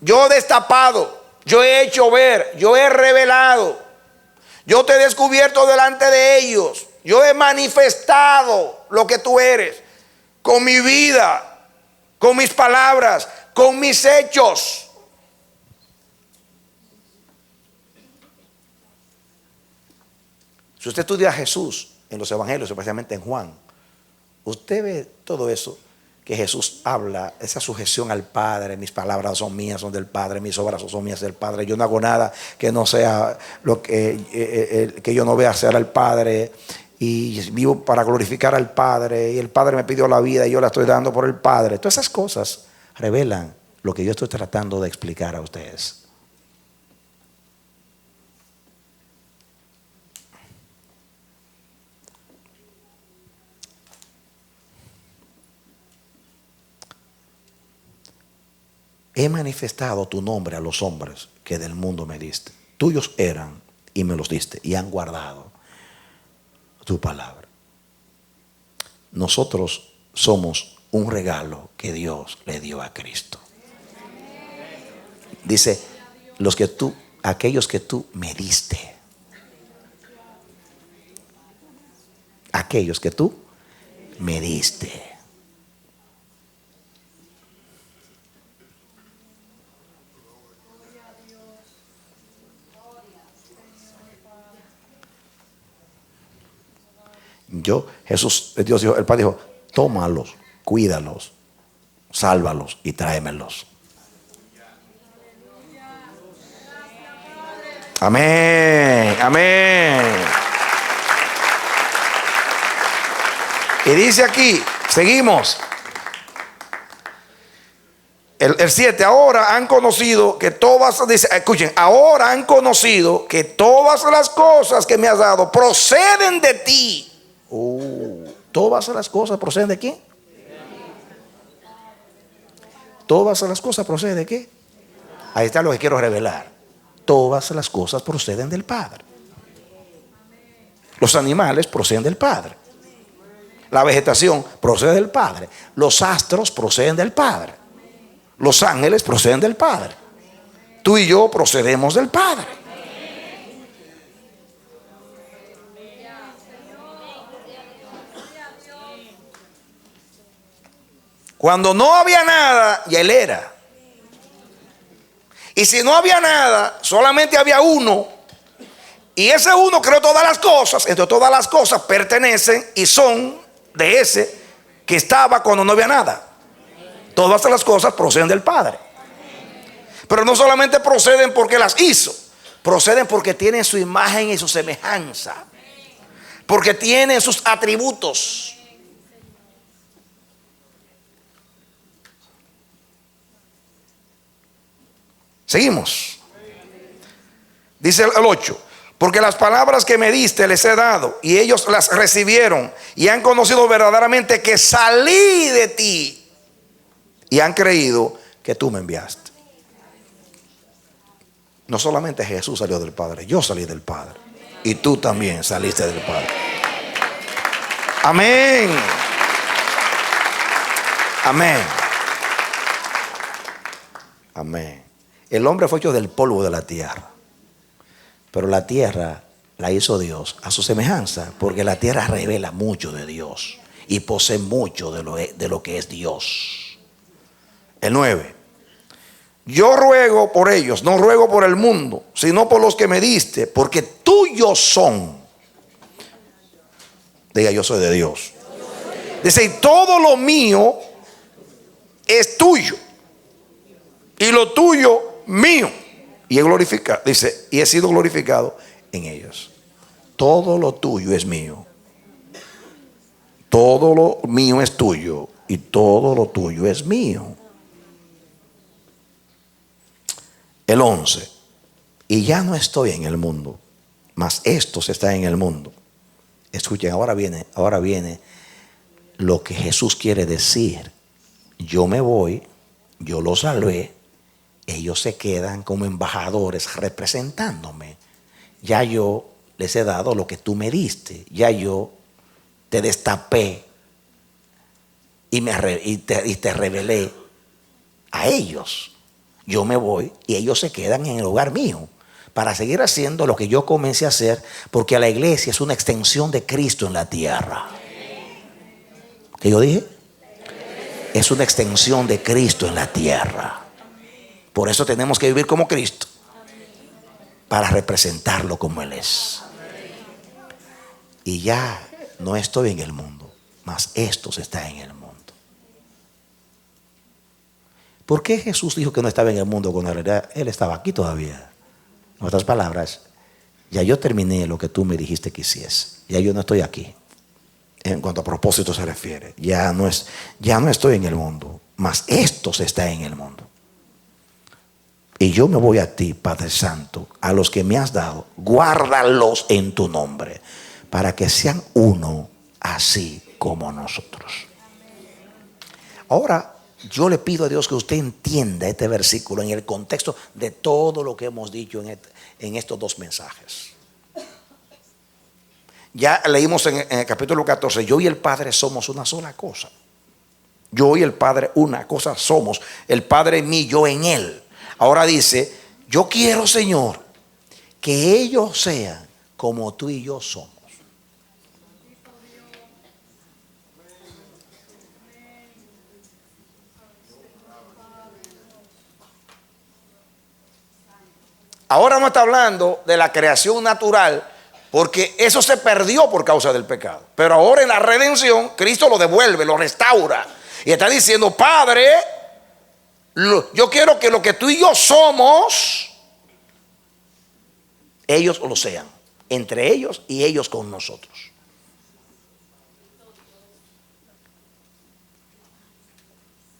Yo he destapado, yo he hecho ver, yo he revelado, yo te he descubierto delante de ellos, yo he manifestado lo que tú eres con mi vida, con mis palabras, con mis hechos. Si usted estudia a Jesús en los evangelios, especialmente en Juan, usted ve todo eso que Jesús habla, esa sujeción al Padre. Mis palabras son mías, son del Padre, mis obras son mías del Padre. Yo no hago nada que no sea lo que yo no vea hacer al Padre, y vivo para glorificar al Padre, y el Padre me pidió la vida y yo la estoy dando por el Padre. Todas esas cosas revelan lo que yo estoy tratando de explicar a ustedes. He manifestado tu nombre a los hombres que del mundo me diste. Tuyos eran y me los diste, y han guardado tu palabra. Nosotros somos un regalo que Dios le dio a Cristo. Dice, aquellos que tú me diste. Aquellos que tú me diste. Dios dijo, el Padre dijo, tómalos, cuídalos, sálvalos y tráemelos. Amén, amén. Y dice aquí, seguimos. El 7, ahora han conocido que todas, dice, escuchen, ahora han conocido que todas las cosas que me has dado proceden de ti. Todas las cosas proceden de quién? Todas las cosas proceden de qué? Ahí está lo que quiero revelar. Todas las cosas proceden del Padre. Los animales proceden del Padre. La vegetación procede del Padre. Los astros proceden del Padre. Los ángeles proceden del Padre. Tú y yo procedemos del Padre. Cuando no había nada, y Él era. Y si no había nada, solamente había uno. Y ese uno creó todas las cosas. Entonces todas las cosas pertenecen y son de ese que estaba cuando no había nada. Todas las cosas proceden del Padre. Pero no solamente proceden porque las hizo, proceden porque tienen su imagen y su semejanza. Porque tienen sus atributos. Seguimos. Dice el 8. Porque las palabras que me diste les he dado, y ellos las recibieron, y han conocido verdaderamente que salí de ti, y han creído que tú me enviaste. No solamente Jesús salió del Padre, yo salí del Padre, y tú también saliste del Padre. Amén. Amén. Amén. El hombre fue hecho del polvo de la tierra, pero la tierra la hizo Dios a su semejanza, porque la tierra revela mucho de Dios y posee mucho de lo que es Dios. El 9. Yo ruego por ellos, no ruego por el mundo, sino por los que me diste, porque tuyos son. Diga, yo soy de Dios. Dice, y todo lo mío es tuyo, y lo tuyo mío, y he glorificado, dice, y he sido glorificado en ellos. Todo lo tuyo es mío, todo lo mío es tuyo y todo lo tuyo es mío. El 11. Y ya no estoy en el mundo, mas estos están en el mundo. Escuchen, ahora viene lo que Jesús quiere decir. Yo me voy, yo los salvé, ellos se quedan como embajadores representándome. Ya yo les he dado lo que tú me diste, ya yo te destapé y te revelé a ellos. Yo me voy y ellos se quedan en el hogar mío para seguir haciendo lo que yo comencé a hacer, porque la iglesia es una extensión de Cristo en la tierra. ¿Qué yo dije? Es una extensión de Cristo en la tierra. Por eso tenemos que vivir como Cristo, para representarlo como Él es. Y ya no estoy en el mundo, mas estos están en el mundo. ¿Por qué Jesús dijo que no estaba en el mundo cuando en realidad Él estaba aquí todavía? En otras palabras, ya yo terminé lo que tú me dijiste que hiciese. Ya yo no estoy aquí. En cuanto a propósito se refiere, ya no estoy en el mundo, mas estos están en el mundo. Y yo me voy a ti, Padre Santo, a los que me has dado, guárdalos en tu nombre, para que sean uno, así como nosotros. Ahora, yo le pido a Dios que usted entienda este versículo en el contexto de todo lo que hemos dicho en estos dos mensajes. Ya leímos en el capítulo 14, yo y el Padre somos una sola cosa. Yo y el Padre una cosa somos. El Padre en mí, yo en Él. Ahora dice, yo quiero, Señor, que ellos sean como tú y yo somos. Ahora no está hablando de la creación natural, porque eso se perdió por causa del pecado. Pero ahora en la redención, Cristo lo devuelve, lo restaura. Y está diciendo, Padre, yo quiero que lo que tú y yo somos, ellos lo sean. Entre ellos y ellos con nosotros.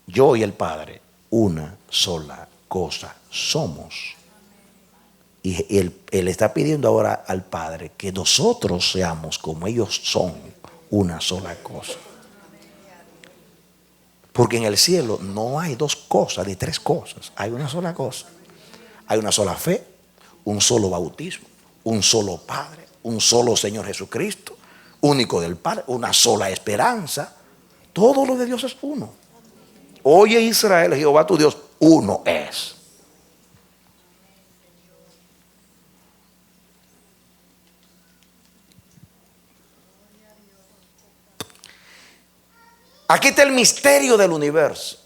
Yo y el Padre, una sola cosa somos. Y él está pidiendo ahora al Padre que nosotros seamos como ellos son, una sola cosa. Porque en el cielo no hay dos cosas ni tres cosas, hay una sola cosa. Hay una sola fe, un solo bautismo, un solo Padre, un solo Señor Jesucristo, único del Padre, una sola esperanza. Todo lo de Dios es uno. Oye Israel, Jehová tu Dios, uno es. Aquí está el misterio del universo.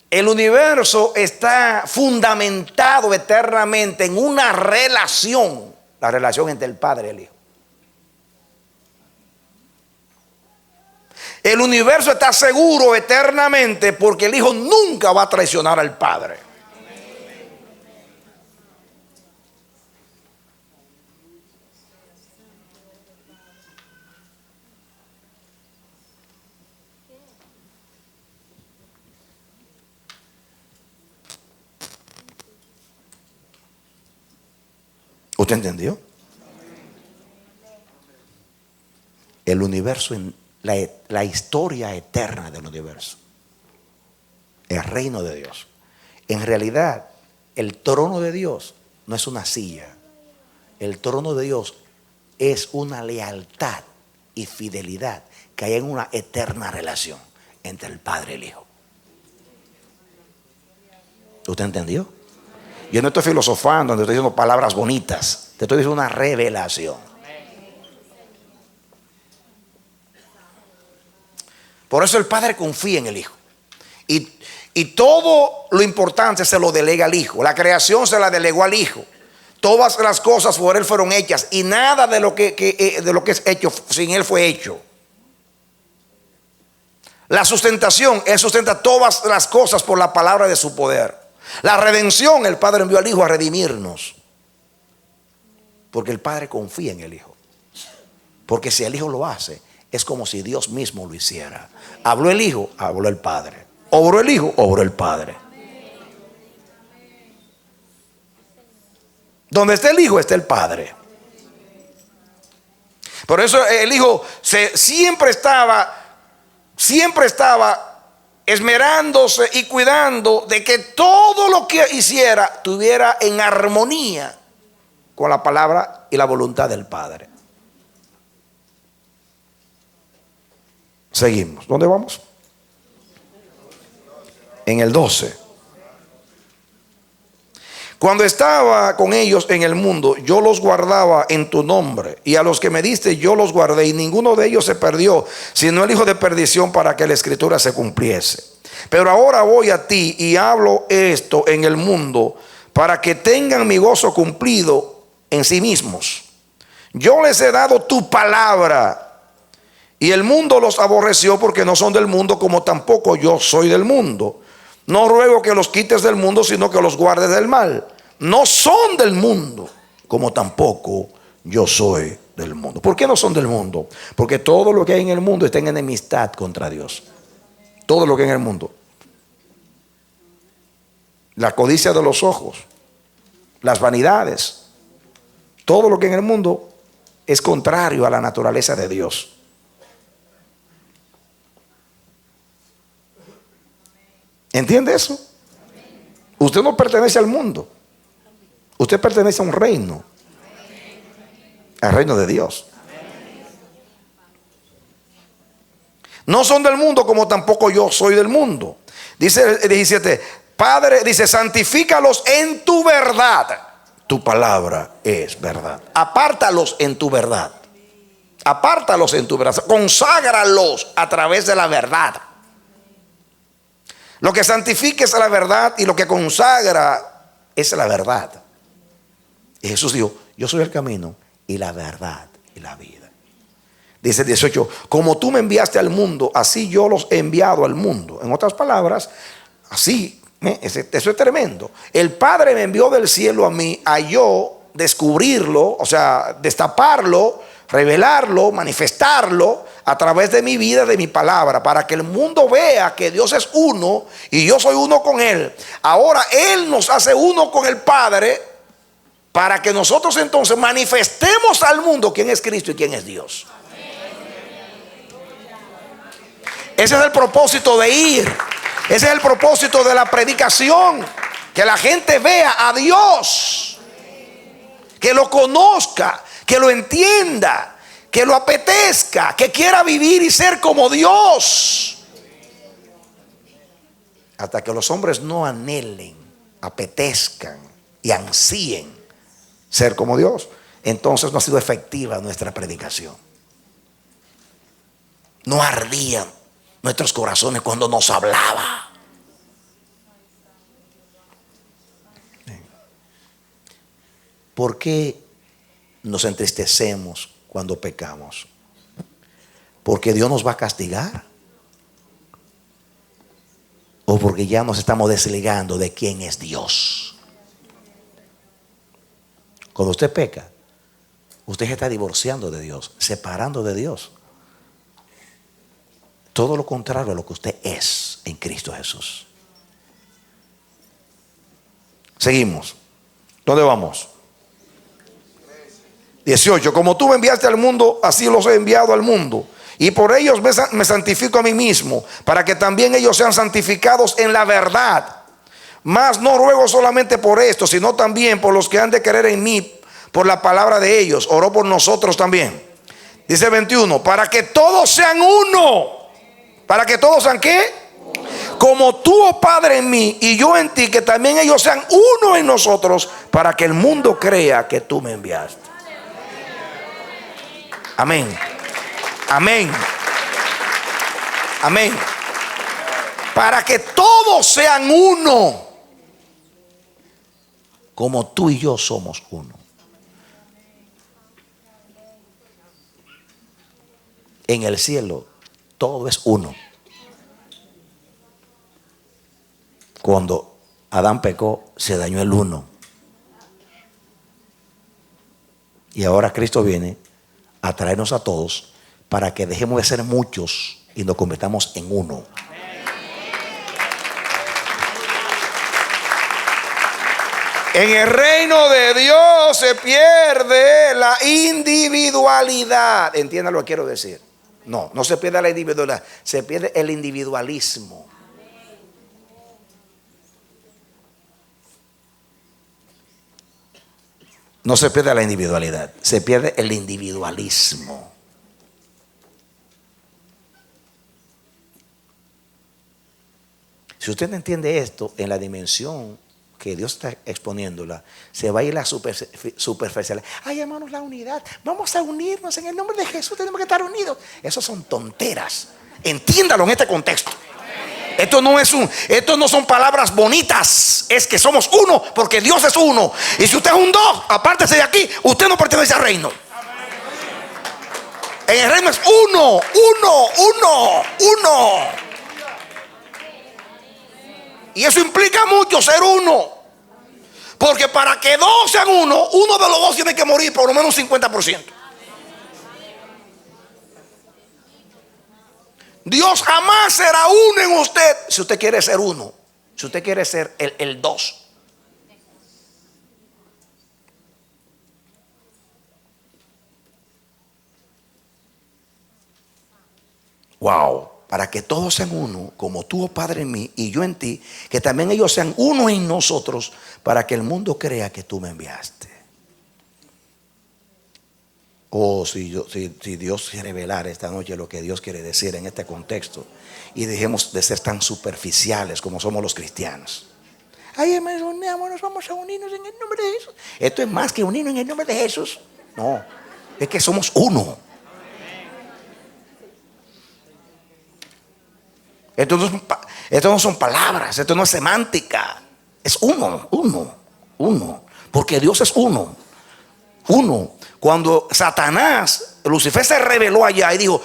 El universo está fundamentado eternamente en una relación, la relación entre el Padre y el Hijo. El universo está seguro eternamente porque el Hijo nunca va a traicionar al Padre. ¿Usted entendió? El universo, la historia eterna del universo, el reino de Dios. En realidad, el trono de Dios no es una silla. El trono de Dios es una lealtad y fidelidad que hay en una eterna relación entre el Padre y el Hijo. ¿Usted entendió? Yo no estoy filosofando, no estoy diciendo palabras bonitas. Te estoy diciendo una revelación. Por eso el Padre confía en el Hijo. Y todo lo importante se lo delega al Hijo. La creación se la delegó al Hijo. Todas las cosas por Él fueron hechas. Y nada de lo que es hecho sin Él fue hecho. La sustentación, Él sustenta todas las cosas por la palabra de su poder. La redención, el Padre envió al Hijo a redimirnos. Porque el Padre confía en el Hijo. Porque si el Hijo lo hace, es como si Dios mismo lo hiciera. Habló el Hijo, habló el Padre. Obró el Hijo, obró el Padre. Donde está el Hijo, está el Padre. Por eso el Hijo siempre estaba esmerándose y cuidando de que todo lo que hiciera tuviera en armonía con la palabra y la voluntad del Padre. Seguimos. ¿Dónde vamos? En el 12. Cuando estaba con ellos en el mundo, yo los guardaba en tu nombre, y a los que me diste yo los guardé, y ninguno de ellos se perdió, sino el hijo de perdición, para que la escritura se cumpliese. Pero ahora voy a ti y hablo esto en el mundo, para que tengan mi gozo cumplido en sí mismos. Yo les he dado tu palabra, y el mundo los aborreció, porque no son del mundo, como tampoco yo soy del mundo. No ruego que los quites del mundo, sino que los guardes del mal. No son del mundo, como tampoco yo soy del mundo. ¿Por qué no son del mundo? Porque todo lo que hay en el mundo está en enemistad contra Dios. Todo lo que hay en el mundo. La codicia de los ojos, las vanidades, todo lo que hay en el mundo es contrario a la naturaleza de Dios. ¿Entiende eso? Usted no pertenece al mundo. Usted pertenece a un reino. Al reino de Dios. No son del mundo, como tampoco yo soy del mundo. Dice el 17: Padre, dice, santifícalos en tu verdad. Tu palabra es verdad. Apártalos en tu verdad. Apártalos en tu verdad. Conságralos a través de la verdad. Lo que santifica es la verdad, y lo que consagra es la verdad. Y Jesús dijo: yo soy el camino y la verdad y la vida. Dice el 18: como tú me enviaste al mundo, así yo los he enviado al mundo. En otras palabras, así, eso es tremendo. El Padre me envió del cielo a mí, a yo descubrirlo, o sea, destaparlo, revelarlo, manifestarlo a través de mi vida, de mi palabra, para que el mundo vea que Dios es uno y yo soy uno con Él. Ahora Él nos hace uno con el Padre, para que nosotros entonces manifestemos al mundo quién es Cristo y quién es Dios. Ese es el propósito de ir. Ese es el propósito de la predicación. Que la gente vea a Dios, que lo conozca, que lo entienda, que lo apetezca, que quiera vivir y ser como Dios. Hasta que los hombres no anhelen, apetezcan y ansíen ser como Dios, entonces no ha sido efectiva nuestra predicación. No ardían nuestros corazones cuando nos hablaba. ¿Por qué nos entristecemos cuando pecamos? ¿Porque Dios nos va a castigar? ¿O porque ya nos estamos desligando de quién es Dios? Cuando usted peca, usted se está divorciando de Dios, separando de Dios. Todo lo contrario a lo que usted es en Cristo Jesús. Seguimos. ¿Dónde vamos? 18. Como tú me enviaste al mundo, así los he enviado al mundo. Y por ellos me santifico a mí mismo, para que también ellos sean santificados en la verdad. Mas no ruego solamente por esto, sino también por los que han de creer en mí, por la palabra de ellos. Oró por nosotros también. Dice 21, para que todos sean uno. ¿Para que todos sean qué? Como tú, oh Padre, en mí y yo en ti, que también ellos sean uno en nosotros, para que el mundo crea que tú me enviaste. Amén. Amén. Amén. Para que todos sean uno, como tú y yo somos uno. En el cielo todo es uno. Cuando Adán pecó, se dañó el uno. Y ahora Cristo viene a traernos a todos para que dejemos de ser muchos y nos convirtamos en uno. En el reino de Dios se pierde la individualidad. ¿Entiendan lo que quiero decir? No, no se pierde la individualidad, se pierde el individualismo. No se pierde la individualidad, se pierde el individualismo. Si usted entiende esto en la dimensión que Dios está exponiéndola, se va a ir la superficial. Ay, hermanos, la unidad. Vamos a unirnos en el nombre de Jesús. Tenemos que estar unidos. Esas son tonteras. Entiéndalo en este contexto. Esto no son palabras bonitas. Es que somos uno porque Dios es uno. Y si usted es un dos, apártese de aquí. Usted no pertenece al reino. En el reino es uno. Y eso implica mucho, ser uno. Porque para que dos sean uno de los dos tiene que morir por lo menos un 50%. Dios jamás será uno en usted si usted quiere ser uno. Si usted quiere ser el dos. Wow. Para que todos sean uno, como tú, oh Padre, en mí y yo en ti, que también ellos sean uno en nosotros, para que el mundo crea que tú me enviaste. Oh, si Dios se revelara esta noche lo que Dios quiere decir en este contexto, y dejemos de ser tan superficiales como somos los cristianos. Ay, hermanos, nos vamos a unirnos en el nombre de Jesús. Esto es más que unirnos en el nombre de Jesús. No, es que somos uno. Esto no son palabras, esto no es semántica. Es uno. Porque Dios es uno. Cuando Satanás, Lucifer, se rebeló allá y dijo: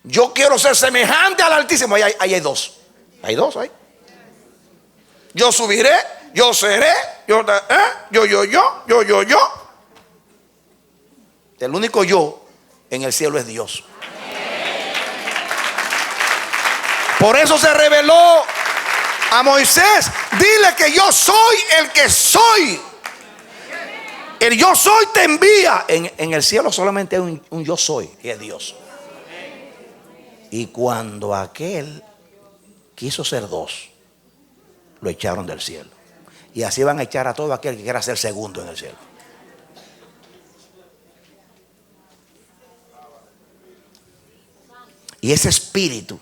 yo quiero ser semejante al Altísimo. Ahí hay dos. Hay dos ahí. Yo subiré, yo seré, yo. El único yo en el cielo es Dios. Por eso se reveló a Moisés: dile que yo soy el que soy. El yo soy te envía. En el cielo solamente hay un yo soy, que es Dios. Y cuando aquel quiso ser dos, lo echaron del cielo. Y así van a echar a todo aquel que quiera ser segundo en el cielo. Y ese espíritu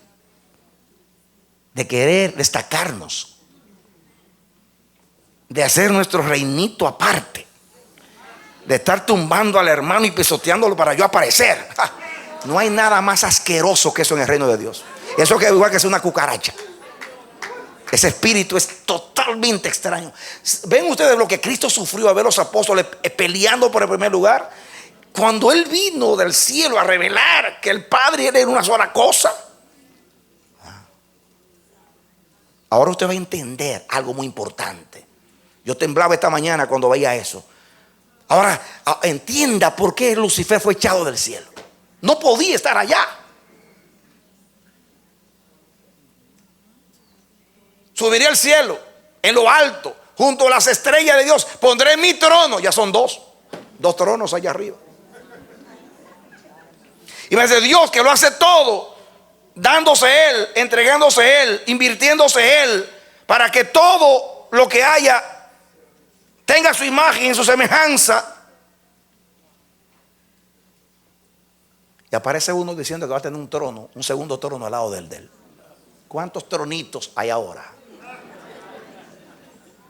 de querer destacarnos, de hacer nuestro reinito aparte, de estar tumbando al hermano y pisoteándolo para yo aparecer. No hay nada más asqueroso que eso en el reino de Dios. Eso que es igual que es una cucaracha. Ese espíritu es totalmente extraño. ¿Ven ustedes lo que Cristo sufrió a ver los apóstoles peleando por el primer lugar? Cuando Él vino del cielo a revelar que el Padre era una sola cosa. Ahora usted va a entender algo muy importante. Yo temblaba esta mañana cuando veía eso. Ahora entienda por qué Lucifer fue echado del cielo. No podía estar allá. Subiré al cielo, en lo alto, junto a las estrellas de Dios. Pondré mi trono. Ya son dos tronos allá arriba. Y me dice: Dios, que lo hace todo, dándose Él, entregándose Él, invirtiéndose Él, para que todo lo que haya tenga su imagen y su semejanza. Y aparece uno diciendo que va a tener un trono, un segundo trono al lado de él. ¿Cuántos tronitos hay ahora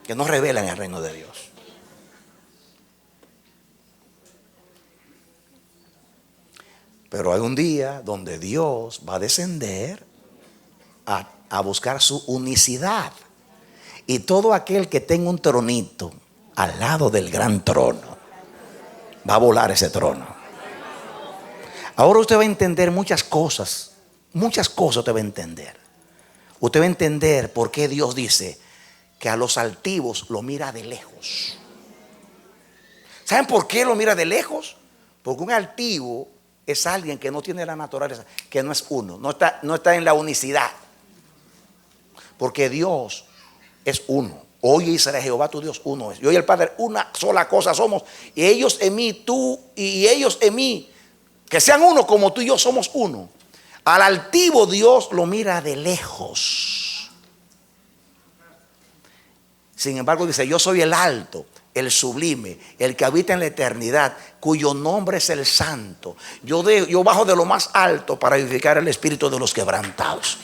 que no revelan el reino de Dios? Pero hay un día donde Dios va a descender a buscar su unicidad. Y todo aquel que tenga un tronito al lado del gran trono va a volar ese trono. Ahora usted va a entender muchas cosas. Muchas cosas usted va a entender. Usted va a entender por qué Dios dice que a los altivos lo mira de lejos. ¿Saben por qué lo mira de lejos? Porque un altivo es alguien que no tiene la naturaleza, que no es uno, no está en la unicidad. Porque Dios es uno. Oye Israel, Jehová tu Dios uno es. Yo y el Padre una sola cosa somos. Y ellos en mí, tú y ellos en mí. Que sean uno como tú y yo somos uno. Al altivo Dios lo mira de lejos. Sin embargo dice, yo soy el alto, el sublime, el que habita en la eternidad, cuyo nombre es el santo. Yo bajo de lo más alto para edificar el espíritu de los quebrantados.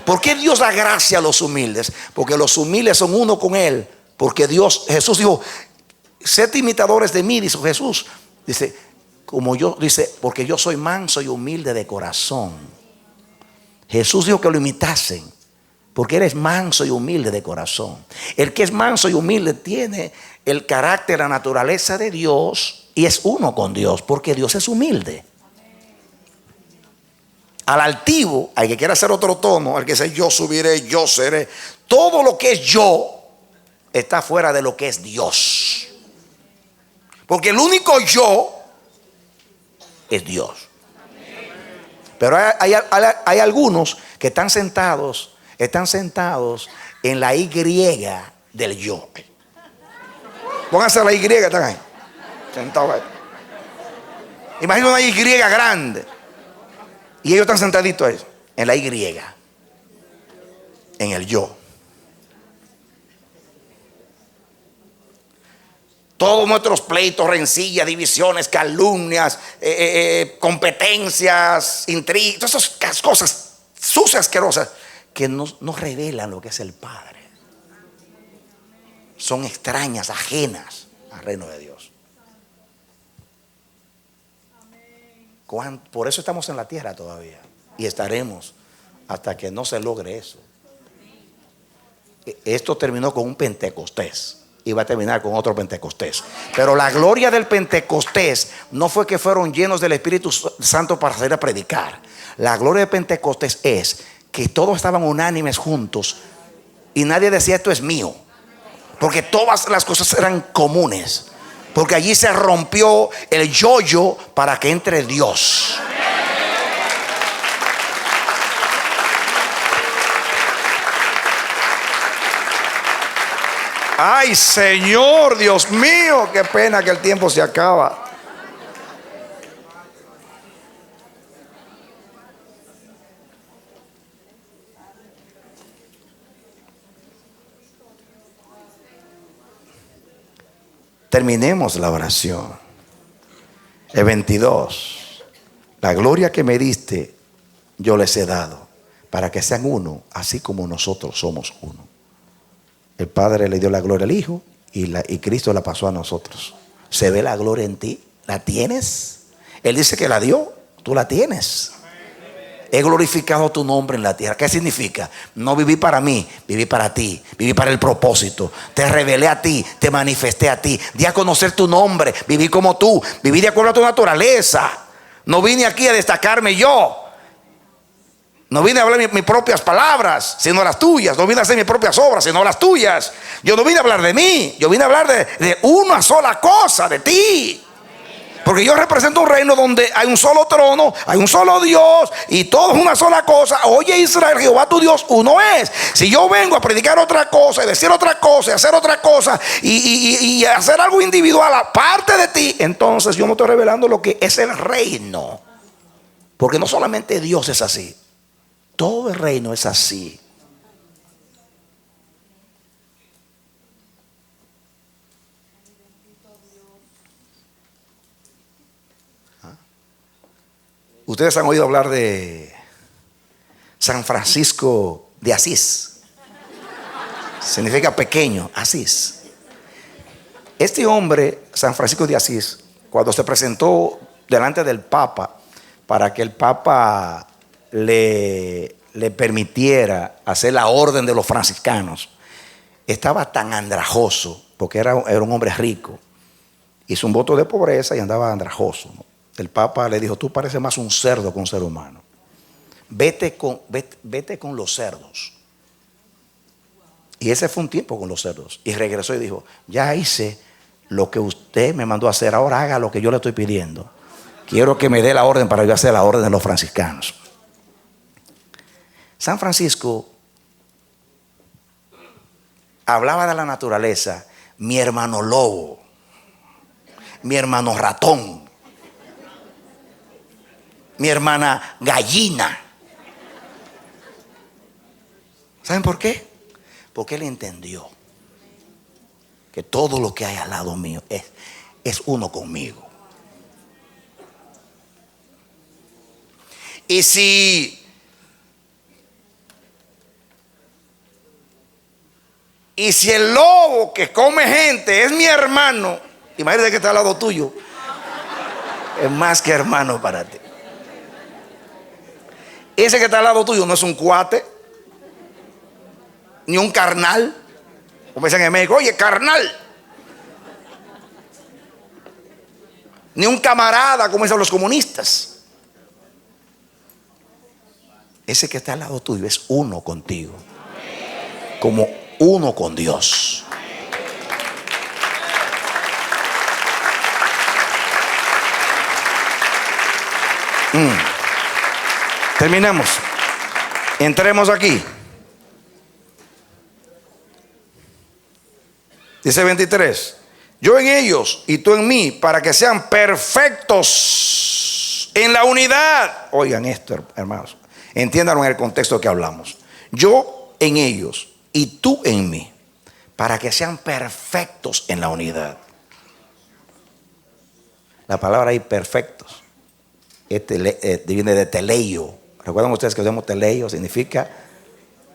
¿Por qué Dios da gracia a los humildes? Porque los humildes son uno con Él. Porque Jesús dijo, sed imitadores de mí, dijo Jesús. Dice, porque yo soy manso y humilde de corazón. Jesús dijo que lo imitasen, porque eres manso y humilde de corazón. El que es manso y humilde tiene el carácter, la naturaleza de Dios y es uno con Dios, porque Dios es humilde. Al altivo, al que quiera hacer otro tono, al que dice yo subiré, yo seré, todo lo que es yo está fuera de lo que es Dios. Porque el único yo es Dios. Pero hay algunos que están sentados en la Y del yo. Pónganse a la Y, están ahí, sentados ahí. Imagina una Y grande. Y ellos están sentaditos ahí, en la Y, en el yo. Todos nuestros pleitos, rencillas, divisiones, calumnias, competencias, intrigas, todas esas cosas sucias, asquerosas, que nos revelan lo que es el Padre. Son extrañas, ajenas al reino de Dios. Por eso estamos en la tierra todavía. Y estaremos hasta que no se logre eso. Esto terminó con un Pentecostés. Y va a terminar con otro Pentecostés. Pero la gloria del Pentecostés no fue que fueron llenos del Espíritu Santo para salir a predicar. La gloria de Pentecostés es que todos estaban unánimes juntos y nadie decía esto es mío, porque todas las cosas eran comunes. Porque allí se rompió el yo-yo para que entre Dios. Ay, Señor, Dios mío, qué pena que el tiempo se acaba. Terminemos la oración. El 22. La gloria que me diste, yo les he dado, para que sean uno, así como nosotros somos uno. El Padre le dio la gloria al Hijo y Cristo la pasó a nosotros. ¿Se ve la gloria en ti? ¿La tienes? Él dice que la dio, tú la tienes. He glorificado tu nombre en la tierra. ¿Qué significa? No viví para mí, viví para ti, viví para el propósito. Te revelé a ti, te manifesté a ti, di a conocer tu nombre, viví como tú, viví de acuerdo a tu naturaleza. No vine aquí a destacarme yo. No vine a hablar mis propias palabras, sino las tuyas. No vine a hacer mis propias obras, sino las tuyas. Yo no vine a hablar de mí, yo vine a hablar de una sola cosa, de ti. Porque yo represento un reino donde hay un solo trono, hay un solo Dios y todo es una sola cosa. Oye Israel, Jehová tu Dios uno es. Si yo vengo a predicar otra cosa y decir otra cosa y hacer otra cosa y hacer algo individual aparte de ti, entonces yo me estoy revelando lo que es el reino. Porque no solamente Dios es así, todo el reino es así. Ustedes han oído hablar de San Francisco de Asís. Significa pequeño, Asís. Este hombre, San Francisco de Asís, cuando se presentó delante del Papa para que el Papa le permitiera hacer la orden de los franciscanos, estaba tan andrajoso, porque era un hombre rico. Hizo un voto de pobreza y andaba andrajoso, ¿no? El Papa le dijo, tú pareces más un cerdo que un ser humano. Vete con los cerdos. Y ese fue un tiempo con los cerdos. Y regresó y dijo, ya hice lo que usted me mandó a hacer, ahora haga lo que yo le estoy pidiendo. Quiero que me dé la orden para yo hacer la orden de los franciscanos. San Francisco hablaba de la naturaleza, mi hermano lobo, mi hermano ratón, mi hermana gallina. ¿Saben por qué? Porque él entendió que todo lo que hay al lado mío es uno conmigo. Y si el lobo que come gente es mi hermano, imagínate que está al lado tuyo, es más que hermano para ti. Ese que está al lado tuyo no es un cuate, ni un carnal, como dicen en México, oye, carnal. Ni un camarada, como dicen los comunistas. Ese que está al lado tuyo es uno contigo, como uno con Dios. Terminamos. Entremos aquí. Dice 23. Yo en ellos y tú en mí, para que sean perfectos en la unidad. Oigan esto, hermanos. Entiéndanlo en el contexto que hablamos. Yo en ellos y tú en mí, para que sean perfectos en la unidad. La palabra ahí, perfectos, viene de teleio. ¿Recuerdan ustedes que usamos teleio? Significa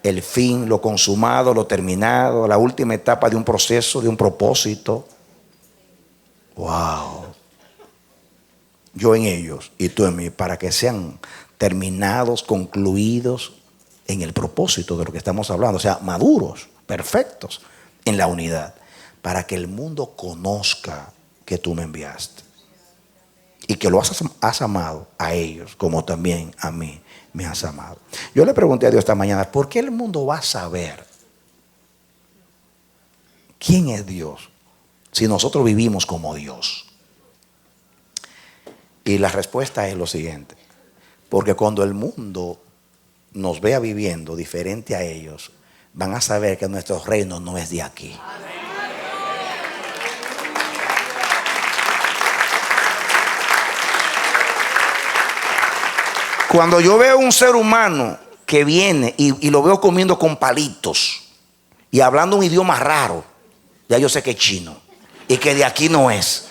el fin, lo consumado, lo terminado, la última etapa de un proceso, de un propósito. Wow. Yo en ellos y tú en mí, para que sean terminados, concluidos en el propósito de lo que estamos hablando. O sea, maduros, perfectos en la unidad, para que el mundo conozca que tú me enviaste y que lo has amado a ellos como también a mí me has amado. Yo le pregunté a Dios esta mañana, ¿por qué el mundo va a saber quién es Dios si nosotros vivimos como Dios? Y la respuesta es lo siguiente: porque cuando el mundo nos vea viviendo diferente a ellos, van a saber que nuestro reino no es de aquí. Cuando yo veo un ser humano que viene y lo veo comiendo con palitos y hablando un idioma raro, ya yo sé que es chino y que de aquí no es.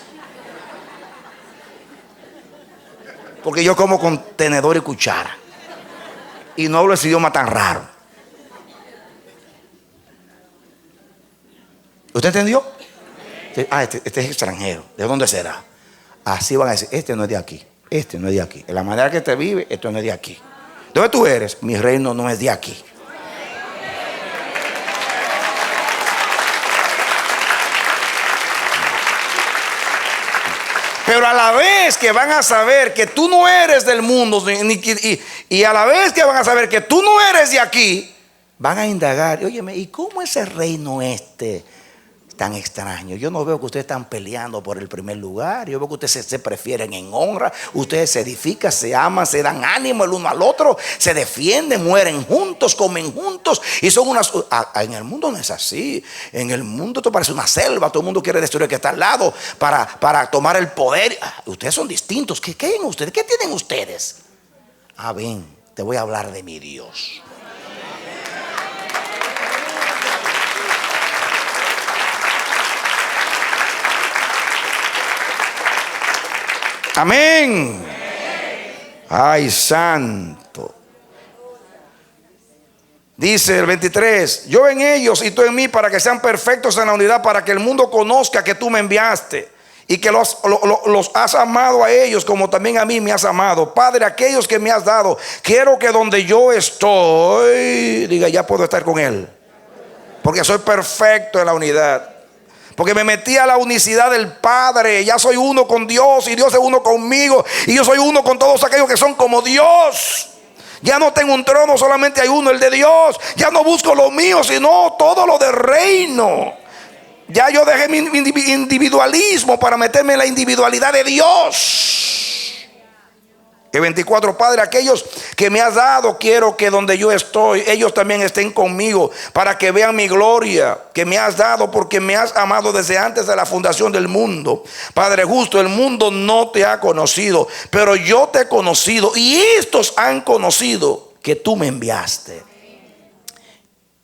Porque yo como con tenedor y cuchara y no hablo ese idioma tan raro. ¿Usted entendió? Este es extranjero. ¿De dónde será? Así van a decir, este no es de aquí. Este no es de aquí. En la manera que te vive, esto no es de aquí. ¿De dónde tú eres? Mi reino no es de aquí. Pero a la vez que van a saber que tú no eres del mundo, y a la vez que van a saber que tú no eres de aquí, van a indagar, óyeme, ¿y cómo es el reino tan extraño? Yo no veo que ustedes están peleando por el primer lugar. Yo veo que ustedes se prefieren en honra. Ustedes se edifican, se aman, se dan ánimo el uno al otro, se defienden, mueren juntos, comen juntos y son unas... En el mundo no es así. En el mundo esto parece una selva. Todo el mundo quiere destruir el que está al lado para tomar el poder. Ustedes son distintos. ¿Qué tienen ustedes? ¿Qué tienen ustedes? Ven, te voy a hablar de mi Dios. Amén. Ay, santo. Dice el 23, yo en ellos y tú en mí, para que sean perfectos en la unidad, para que el mundo conozca que tú me enviaste y que los has amado a ellos como también a mí me has amado. Padre, aquellos que me has dado, quiero que donde yo estoy, diga, ya puedo estar con él, porque soy perfecto en la unidad. Porque me metí a la unicidad del Padre. Ya soy uno con Dios y Dios es uno conmigo. Y yo soy uno con todos aquellos que son como Dios. Ya no tengo un trono, solamente hay uno, el de Dios. Ya no busco lo mío, sino todo lo del reino. Ya yo dejé mi individualismo para meterme en la individualidad de Dios. El 24, Padre, aquellos que me has dado, quiero que donde yo estoy, ellos también estén conmigo, para que vean mi gloria que me has dado, porque me has amado desde antes de la fundación del mundo. Padre justo, el mundo no te ha conocido, pero yo te he conocido, y estos han conocido que tú me enviaste.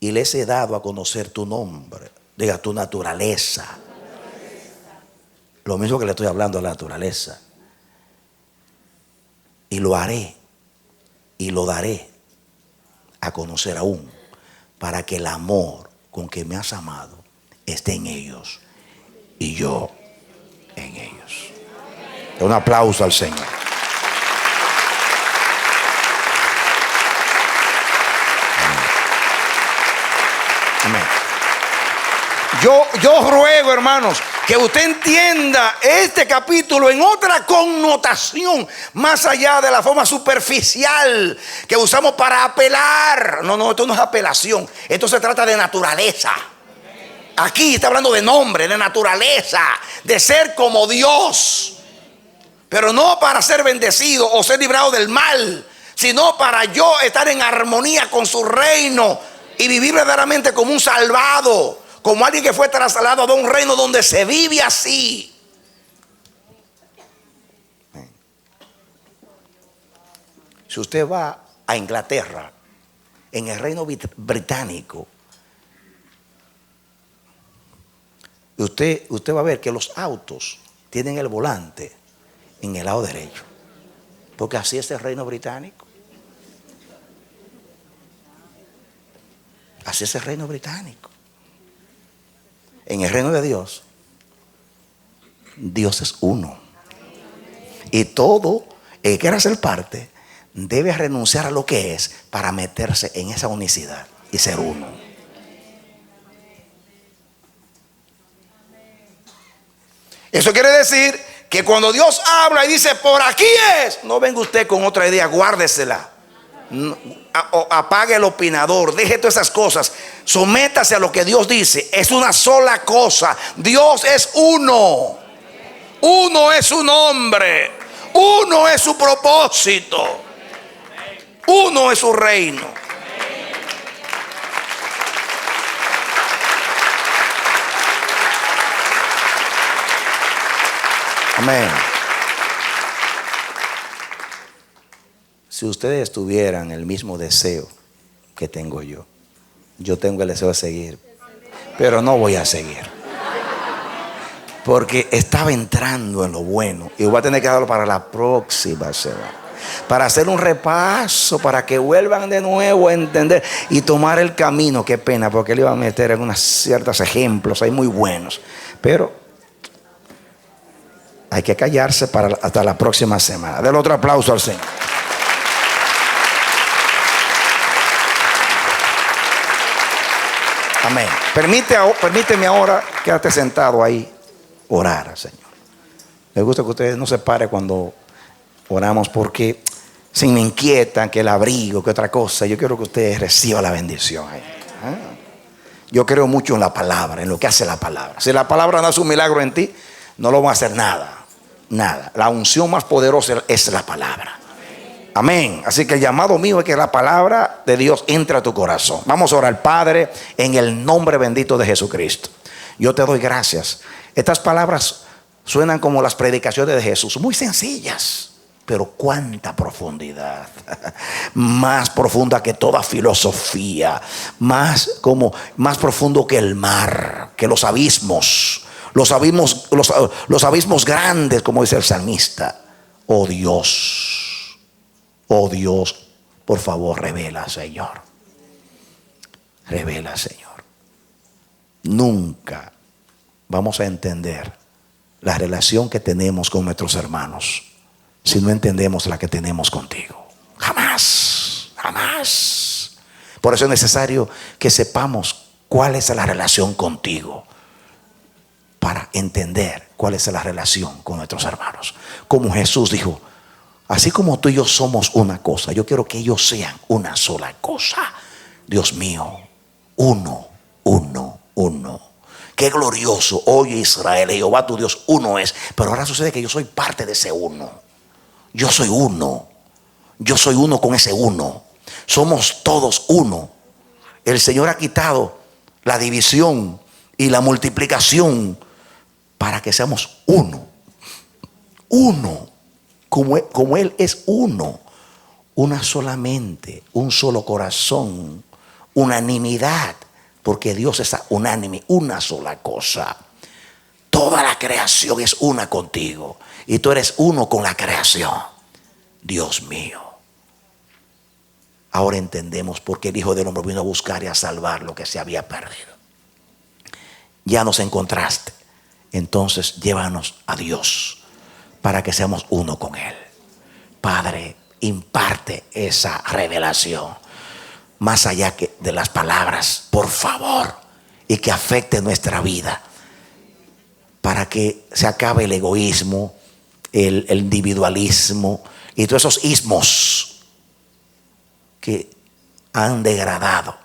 Y les he dado a conocer tu nombre, diga, tu naturaleza. Lo mismo que le estoy hablando a la naturaleza. Y lo haré y lo daré a conocer aún, para que el amor con que me has amado esté en ellos y yo en ellos. Un aplauso al Señor. Amén. Yo ruego, hermanos, que usted entienda este capítulo en otra connotación, más allá de la forma superficial que usamos para apelar. No, esto no es apelación. Esto se trata de naturaleza. Aquí está hablando de nombre, de naturaleza, de ser como Dios. Pero no para ser bendecido o ser librado del mal, sino para yo estar en armonía con su reino y vivir verdaderamente como un salvado, como alguien que fue trasladado a un reino donde se vive así. Si usted va a Inglaterra, en el reino británico, usted va a ver que los autos tienen el volante en el lado derecho, porque así es el reino británico. Así es el reino británico. En el reino de Dios, Dios es uno. Y todo el que quiera ser parte debe renunciar a lo que es para meterse en esa unicidad y ser uno. Eso quiere decir que cuando Dios habla y dice por aquí es, no venga usted con otra idea, guárdesela. O apague el opinador, deje todas esas cosas, sométase a lo que Dios dice. Es una sola cosa. Dios es uno. Uno es su nombre. Uno es su propósito. Uno es su reino. Amén. Si ustedes tuvieran el mismo deseo que tengo yo tengo el deseo de seguir, pero no voy a seguir, porque estaba entrando en lo bueno y voy a tener que darlo para la próxima semana, para hacer un repaso, para que vuelvan de nuevo a entender y tomar el camino. Qué pena, porque le iba a meter en unos ciertos ejemplos ahí muy buenos, pero hay que callarse hasta la próxima semana. Denle otro aplauso al Señor. Amén. Permíteme ahora, quédate sentado ahí, orar al Señor. Me gusta que ustedes no se paren cuando oramos, porque se me inquietan que el abrigo, que otra cosa. Yo quiero que ustedes reciban la bendición ahí. Yo creo mucho en la palabra, en lo que hace la palabra. Si la palabra no hace un milagro en ti, no lo va a hacer nada. Nada. La unción más poderosa es la palabra. Amén. Así que el llamado mío es que la palabra de Dios entre a tu corazón. Vamos a orar. Padre, en el nombre bendito de Jesucristo, yo te doy gracias. Estas palabras suenan como las predicaciones de Jesús, muy sencillas, pero cuánta profundidad. Más profunda que toda filosofía, más profundo que el mar, que los abismos grandes, como dice el salmista. Oh Dios, por favor, revela, Señor. Revela, Señor. Nunca vamos a entender la relación que tenemos con nuestros hermanos si no entendemos la que tenemos contigo. Jamás. Por eso es necesario que sepamos cuál es la relación contigo, para entender cuál es la relación con nuestros hermanos. Como Jesús dijo, así como tú y yo somos una cosa, yo quiero que ellos sean una sola cosa. Dios mío, uno. Qué glorioso. Oye Israel, Jehová tu Dios uno es. Pero ahora sucede que yo soy parte de ese uno. Yo soy uno. yo soy uno con ese uno. Somos todos uno. El Señor ha quitado la división y la multiplicación para que seamos uno. Uno. Como Él es uno. Una sola mente, un solo corazón, unanimidad. Porque Dios es unánime, una sola cosa. Toda la creación es una contigo. Y tú eres uno con la creación. Dios mío. Ahora entendemos por qué el Hijo del Hombre vino a buscar y a salvar lo que se había perdido. Ya nos encontraste. Entonces llévanos a Dios para que seamos uno con Él. Padre, imparte esa revelación más allá que de las palabras, por favor, y que afecte nuestra vida, para que se acabe el egoísmo, el individualismo y todos esos ismos que han degradado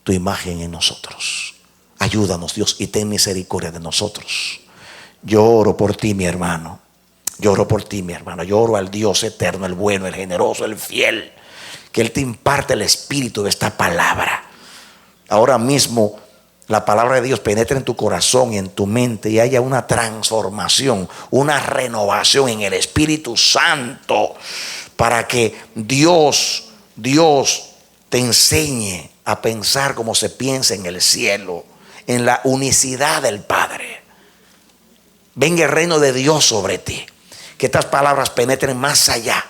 tu imagen en nosotros. Ayúdanos, Dios, y ten misericordia de nosotros. Yo oro por ti, mi hermano. Yo oro por ti, mi hermano. Yo oro al Dios eterno, el bueno, el generoso, el fiel, que Él te imparte el espíritu de esta palabra. Ahora mismo la palabra de Dios penetre en tu corazón y en tu mente y haya una transformación, una renovación en el Espíritu Santo, para que Dios te enseñe a pensar como se piensa en el cielo, en la unicidad del Padre. Venga el reino de Dios sobre ti. Que estas palabras penetren más allá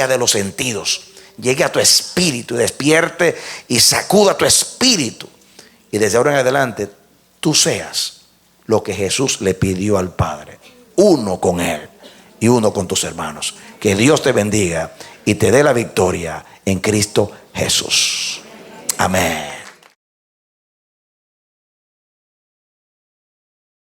de los sentidos. Llegue a tu espíritu y despierte y sacuda tu espíritu. Y desde ahora en adelante tú seas lo que Jesús le pidió al Padre. Uno con Él y uno con tus hermanos. Que Dios te bendiga y te dé la victoria en Cristo Jesús. Amén.